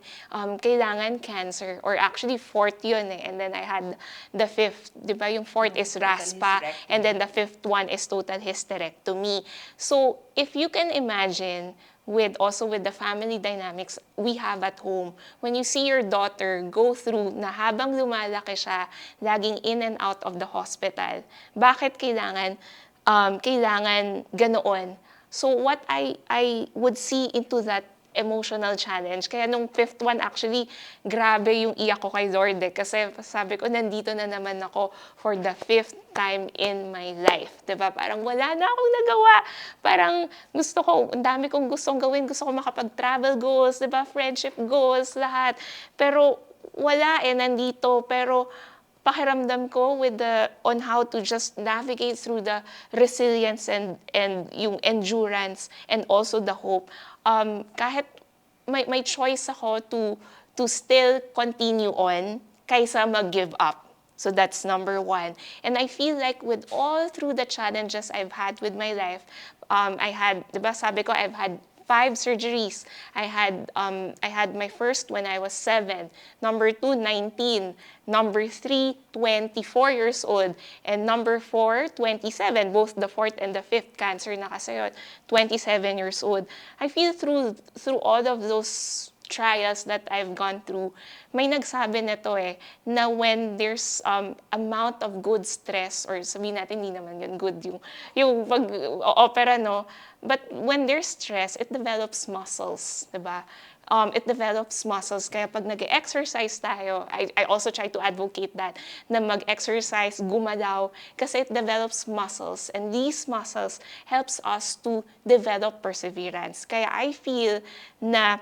kailangan cancer? Or actually 4th yun and then I had the 5th, di ba? Yung 4th is raspa, and then the 5th one is total hysterectomy. So, if you can imagine, with the family dynamics we have at home, when you see your daughter go through na habang lumalaki siya, laging in and out of the hospital, bakit kailangan ganoon? So what I would see into that emotional challenge. Kaya nung 5th one, actually, grabe yung iyak ko kay Lord kasi sabi ko, nandito na naman ako for the 5th time in my life. Diba? Parang wala na akong nagawa. Parang gusto ko, ang dami kong gustong gawin. Gusto ko makapag-travel goals, diba? Friendship goals, lahat. Pero wala nandito. Pero pakiramdam ko on how to just navigate through the resilience and yung endurance and also the hope. Kahit may choice ako to still continue on kaysa mag-give up. So that's number 1. And I feel like with all through the challenges I've had with my life, I had, diba sabi ko, I've had 5 surgeries. I had my first when I was 7, number 2, 19, number 3, 24 years old, and number 4, 27, both the 4th and the 5th cancer na kasi yun, 27 years old. I feel through all of those trials that I've gone through, may nagsabi nito na when there's amount of good stress, or sabihin natin hindi naman yun good yung pag-opera, no? But when there's stress, it develops muscles, diba? It develops muscles. Kaya pag nag-exercise tayo, I also try to advocate that, na mag-exercise, gumalaw, kasi it develops muscles. And these muscles helps us to develop perseverance. Kaya I feel na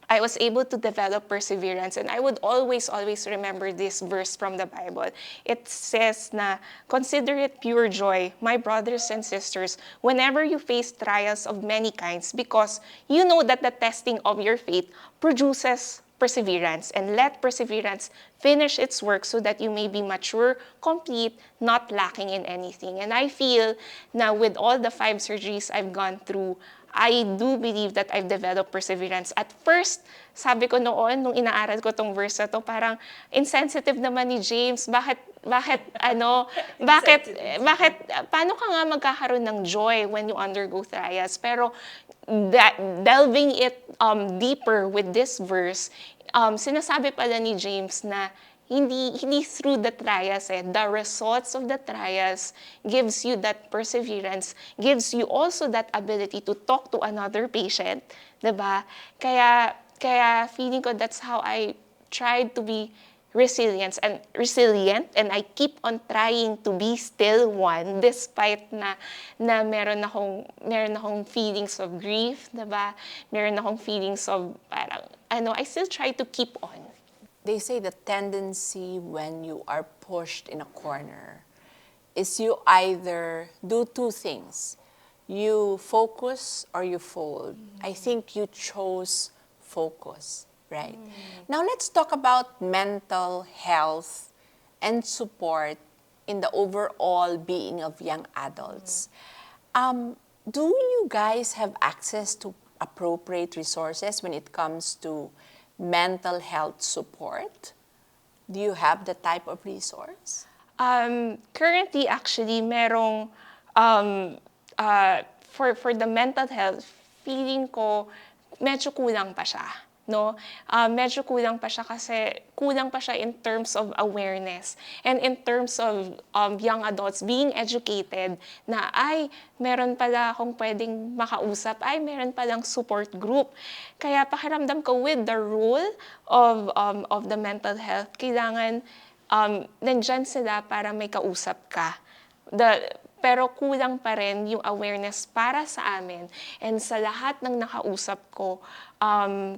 I was able to develop perseverance, and I would always remember this verse from the Bible. It says na, consider it pure joy, my brothers and sisters, whenever you face trials of many kinds, because you know that the testing of your faith produces perseverance, and let perseverance finish its work so that you may be mature, complete, not lacking in anything. And I feel na with all the 5 surgeries I've gone through, I do believe that I've developed perseverance. At first, sabi ko noon, nung inaaral ko tong verse na to, parang insensitive naman ni James. Paano ka nga magkakaroon ng joy when you undergo trials? Pero delving it deeper with this verse, sinasabi pala ni James na hindi through the trials the results of the trials gives you that perseverance, gives you also that ability to talk to another patient, 'di ba? Kaya feeling ko that's how I tried to be resilient and I keep on trying to be still one despite na meron akong feelings of grief, 'di ba? Meron akong feelings of parang I still try to keep on. They say the tendency when you are pushed in a corner is you either do two things. You focus or you fold. I think you chose focus, right? Now let's talk about mental health and support in the overall being of young adults. Do you guys have access to appropriate resources when it comes to mental health support? Do you have the type of resource? Currently, actually, merong, for the mental health, feeling ko, medyo kulang pa siya. No? Medyo kulang pa siya kasi kulang pa siya in terms of awareness and in terms of young adults being educated na meron pala akong pwedeng makausap, meron palang support group. Kaya pakiramdam ko with the role of the mental health, kailangan nandyan sila para may kausap ka. Pero kulang pa rin yung awareness para sa amin and sa lahat ng nakausap ko,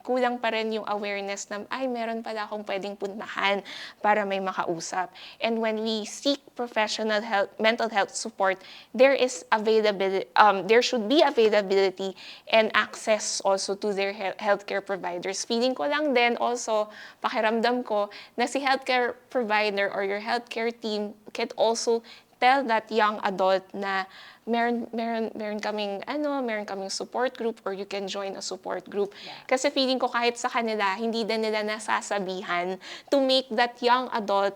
kulang pa rin yung awareness na meron pala akong pwedeng puntahan para may makausap. And when we seek professional mental health support, there should be availability and access also to their healthcare providers. Feeling ko lang din also, pakiramdam ko na si healthcare provider or your healthcare team can also tell that young adult na meron kaming support group or you can join a support group. Yeah. Kasi feeling ko kahit sa kanila, hindi din nila nasasabihan to make that young adult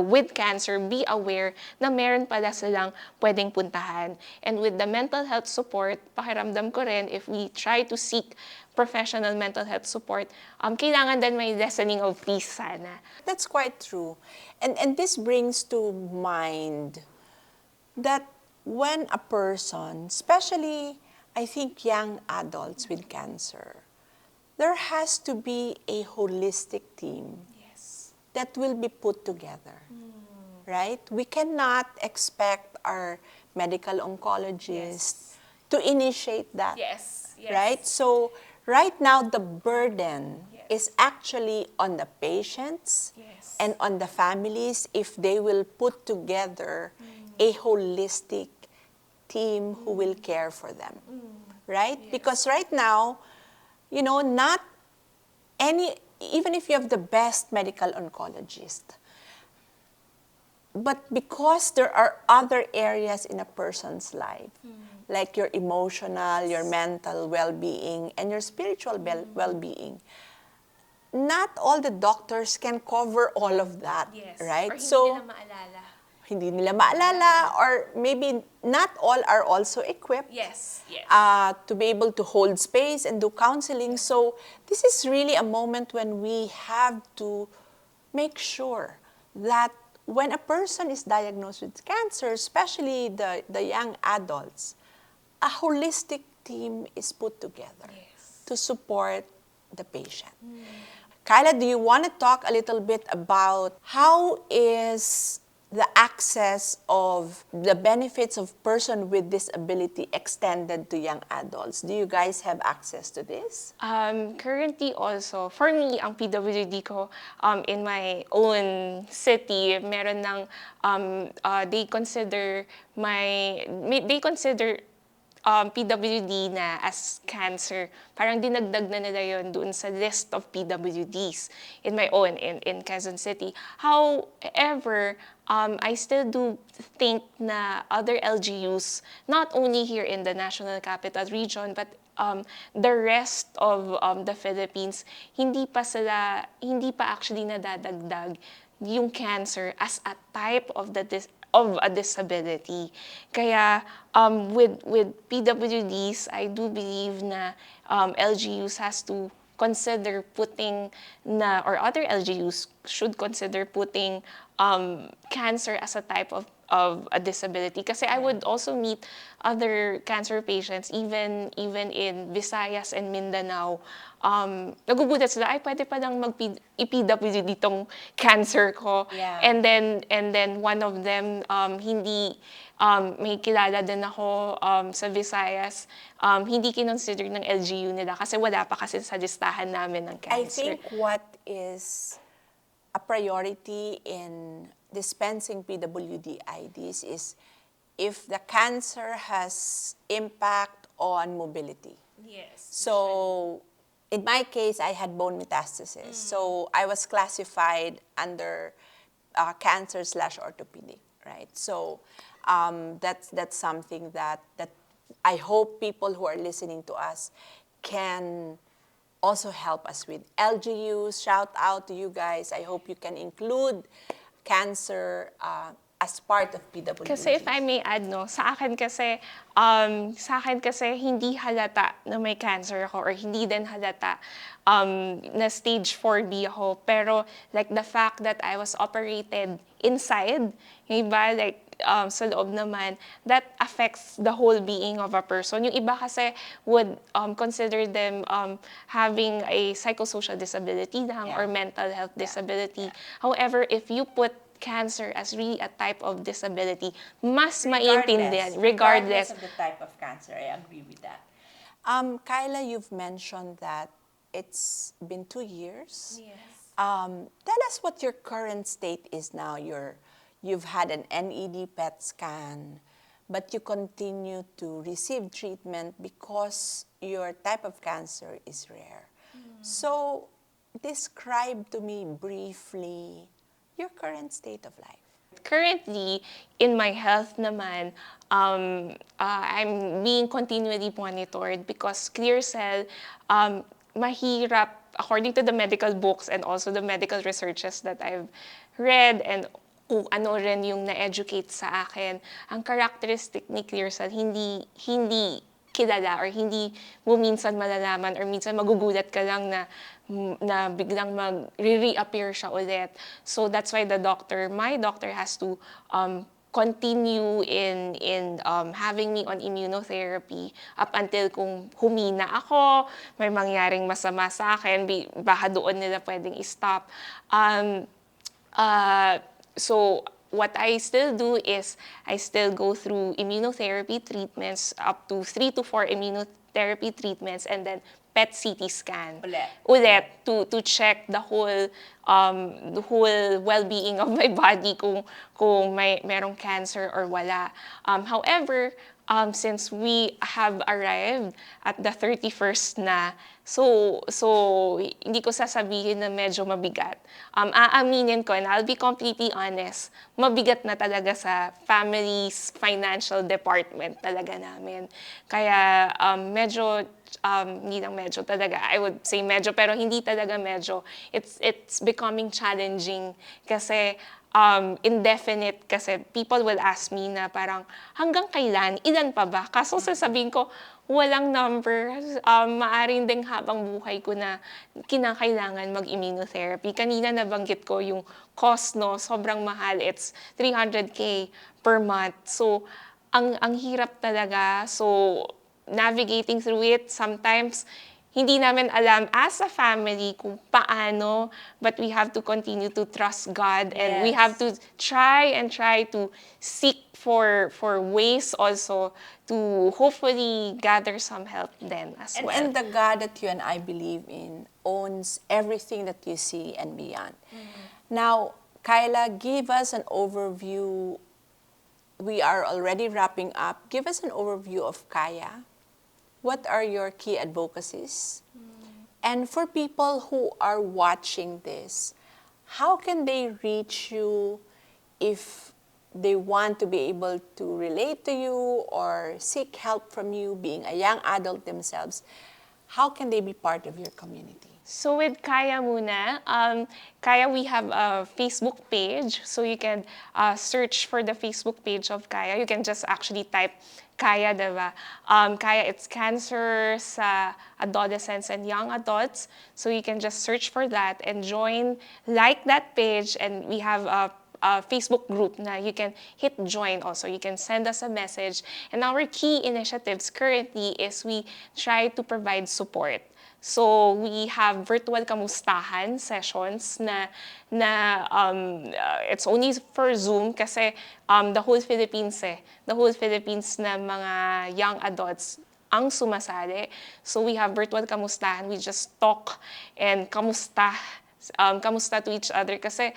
with cancer be aware na meron pala silang pwedeng puntahan. And with the mental health support, pakiramdam ko rin if we try to seek professional mental health support, kailangan din may lessening of peace sana. That's quite true. And this brings to mind that when a person, especially I think young adults with cancer, there has to be a holistic team that will be put together, right? We cannot expect our medical oncologists to initiate that, right? So right now the burden is actually on the patients and on the families if they will put together a holistic team who will care for them, right? Because right now, not even if you have the best medical oncologist, but because there are other areas in a person's life, like your emotional, your mental well-being, and your spiritual well-being, not all the doctors can cover all of that, right? Or hindi nila maalala, or maybe not all are also equipped to be able to hold space and do counseling. So this is really a moment when we have to make sure that when a person is diagnosed with cancer, especially the young adults, a holistic team is put together to support the patient. Kyla, do you want to talk a little bit about how is the access of the benefits of person with disability extended to young adults? Do you guys have access to this? Currently also, for me, ang PWD ko in my own city, meron ng, they consider PWD na as cancer. Parang dinagdag na nila yun doon sa list of PWDs in my own, in Quezon City. However, I still do think na other LGUs, not only here in the National Capital Region, but the rest of the Philippines, hindi pa actually nadadagdag yung cancer as a type of a disability. Kaya with PWDs, I do believe na LGUs has to consider putting or other LGUs should consider putting cancer as a type of a disability. Kasi I would also meet other cancer patients, even in Visayas and Mindanao. Nagugulat sila, ay pwede pa lang mag-EPWD ditong cancer ko. Yeah. And then one of them, hindi, may kilala din ako sa Visayas, hindi kinonsider ng LGU nila kasi wala pa kasi sa listahan namin ng I cancer. think what is a priority in dispensing PWD IDs is if the cancer has impact on mobility. Yes. So, in my case, I had bone metastasis. So, I was classified under cancer/orthopedic, right? So, that's something that I hope people who are listening to us can also help us with. LGUs, shout out to you guys. I hope you can include cancer as part of PWD. Kasi if I may add, no, sa akin kasi hindi halata na may cancer ako or hindi din halata na stage 4B ako. Pero like the fact that I was operated inside, yung iba like sa loob naman, that affects the whole being of a person. Yung iba kasi would consider them having a psychosocial disability lang or mental health disability. However, if you put cancer as really a type of disability, mas maiintindihan, regardless of the type of cancer. I agree with that. Kyla, you've mentioned that it's been 2 years. Yes. Tell us what your current state is now. You've had an NED PET scan, but you continue to receive treatment because your type of cancer is rare. So, describe to me briefly your current state of life. Currently, in my health naman, I'm being continually monitored because clear cell, mahirap, according to the medical books and also the medical researches that I've read and kung ano rin yung na-educate sa akin, ang characteristic ni clear cell, hindi kilala or hindi mo minsan malalaman or minsan magugulat ka lang na biglang mag-reappear siya ulit. So that's why my doctor has to continue in having me on immunotherapy up until kung humina ako, may mangyaring masama sa akin, baka doon nila pwedeng i-stop. So what I still do is I still go through immunotherapy treatments, up to 3 to 4 immunotherapy treatments, and then PET CT scan. Ulit to check the whole well-being of my body kung merong cancer or wala. However, since we have arrived at the 31st na, so hindi ko sasabihin na medyo mabigat. Aaminin ko, and I'll be completely honest, mabigat na talaga sa family's financial department talaga namin. Kaya medyo, hindi lang medyo talaga, I would say medyo, pero hindi talaga medyo. It's becoming challenging kasi indefinite kasi people will ask me na parang hanggang kailan, ilan pa ba? Kaso sasabihin ko, walang number. Maaring ding habang buhay ko na kinakailangan mag-immunotherapy. Kanina nabanggit ko yung cost, no? Sobrang mahal. It's 300K per month. So, ang hirap talaga. So, navigating through it, sometimes hindi namin alam as a family kung paano, but we have to continue to trust God and we have to try to seek for ways also to hopefully gather some help then as well. And the God that you and I believe in owns everything that you see and beyond. Now, Kyla, give us an overview. We are already wrapping up. Give us an overview of Kaya. What are your key advocacies? And for people who are watching this, how can they reach you if they want to be able to relate to you or seek help from you, being a young adult themselves? How can they be part of your community? So with Kaya muna, Kaya, we have a Facebook page. So you can search for the Facebook page of Kaya. You can just actually type Kaya, diba? Kaya, it's cancer sa adolescents and young adults. So you can just search for that and join, like that page. And we have a Facebook group na you can hit join also. You can send us a message. And our key initiatives currently is we try to provide support. So we have virtual kamustahan sessions it's only for Zoom kasi the whole Philippines na mga young adults ang sumasali. So we have virtual kamustahan. We just talk and kamusta to each other kasi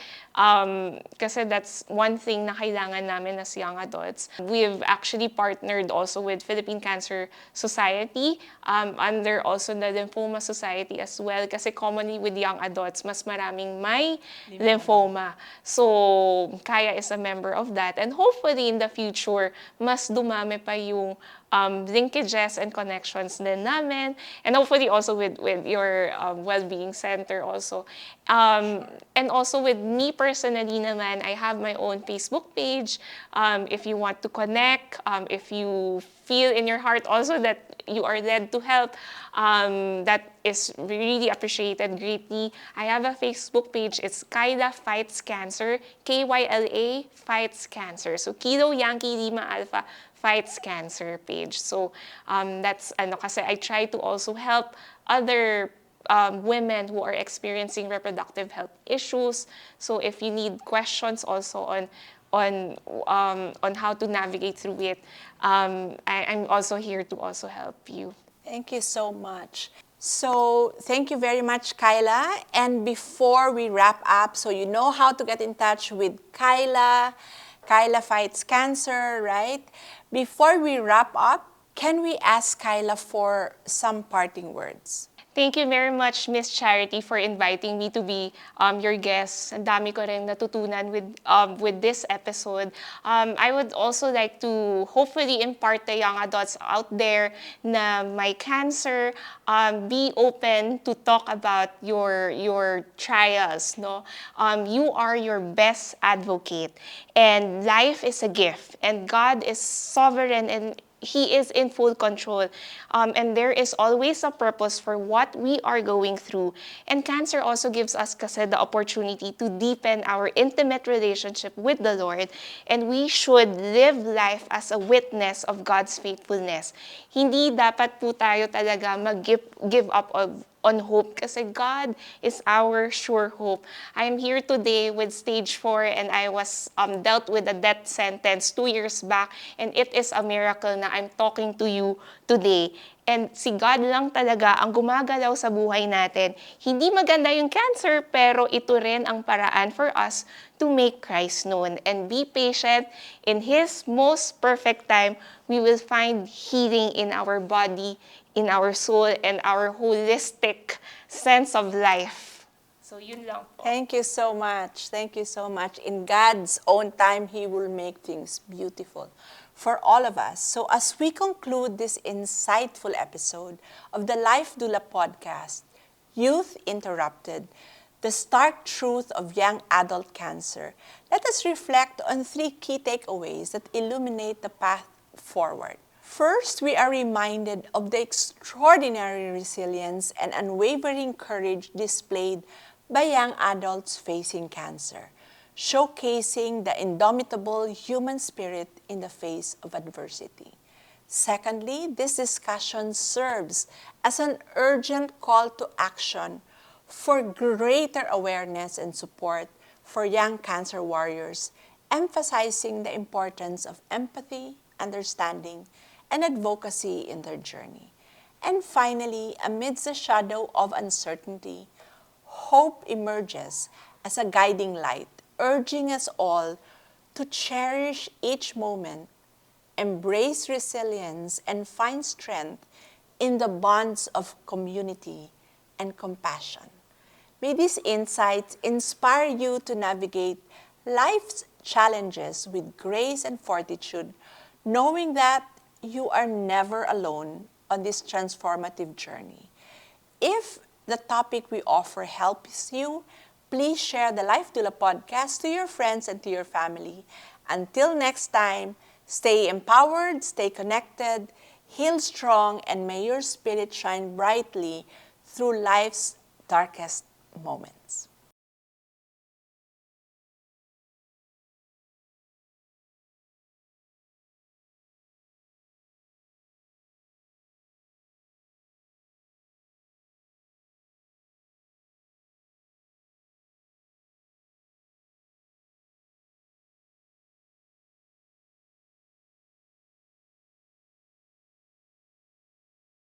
that's one thing na kailangan namin as young adults. We've actually partnered also with Philippine Cancer Society, under also the Lymphoma Society as well, kasi commonly with young adults mas maraming may lymphoma. So Kaya is a member of that, and hopefully in the future mas dumami pa yung linkages and connections din namin, and hopefully also with your well-being center also. And also with me personally naman, I have my own Facebook page. If you want to connect, if you feel in your heart also that you are led to help, that is really appreciated greatly. I have a Facebook page. It's Kyla Fights Cancer, Kyla Fights Cancer. So Kilo Yankee Lima Alpha Fights Cancer page. So that's kasi I try to also help other women who are experiencing reproductive health issues. So if you need questions also on how to navigate through it, I'm also here to also help you. Thank you so much. So thank you very much, Kyla. And before we wrap up, so you know how to get in touch with Kyla. Kyla Fights Cancer, right? Before we wrap up, can we ask Kyla for some parting words? Thank you very much, Miss Charity, for inviting me to be your guest. Ang dami ko rin natutunan with this episode. I would also like to hopefully impart to young adults out there na may cancer, be open to talk about your trials. No, you are your best advocate, and life is a gift, and God is sovereign, and He is in full control. And there is always a purpose for what we are going through. And cancer also gives us kasi the opportunity to deepen our intimate relationship with the Lord. And we should live life as a witness of God's faithfulness. Hindi dapat po tayo talaga mag-give up on hope kasi God is our sure hope. I am here today with stage 4 and I was dealt with a death sentence 2 years back, and it is a miracle na I'm talking to you today. And si God lang talaga ang gumagalaw sa buhay natin. Hindi maganda yung cancer, pero ito rin ang paraan for us to make Christ known. And be patient. In His most perfect time, we will find healing in our body, in our soul, and our holistic sense of life. So yun lang po. Thank you so much. Thank you so much. In God's own time, He will make things beautiful for all of us. So as we conclude this insightful episode of the Life Doula Podcast, Youth Interrupted, the stark truth of young adult cancer, let us reflect on 3 key takeaways that illuminate the path forward. First, we are reminded of the extraordinary resilience and unwavering courage displayed by young adults facing cancer, showcasing the indomitable human spirit in the face of adversity. Secondly, this discussion serves as an urgent call to action for greater awareness and support for young cancer warriors, emphasizing the importance of empathy, understanding, and advocacy in their journey. And finally, amidst the shadow of uncertainty, hope emerges as a guiding light, urging us all to cherish each moment, embrace resilience, and find strength in the bonds of community and compassion. May these insights inspire you to navigate life's challenges with grace and fortitude, knowing that you are never alone on this transformative journey. If the topic we offer helps you, please share the Life Doula podcast to your friends and to your family. Until next time, stay empowered, stay connected, heal strong, and may your spirit shine brightly through life's darkest moments.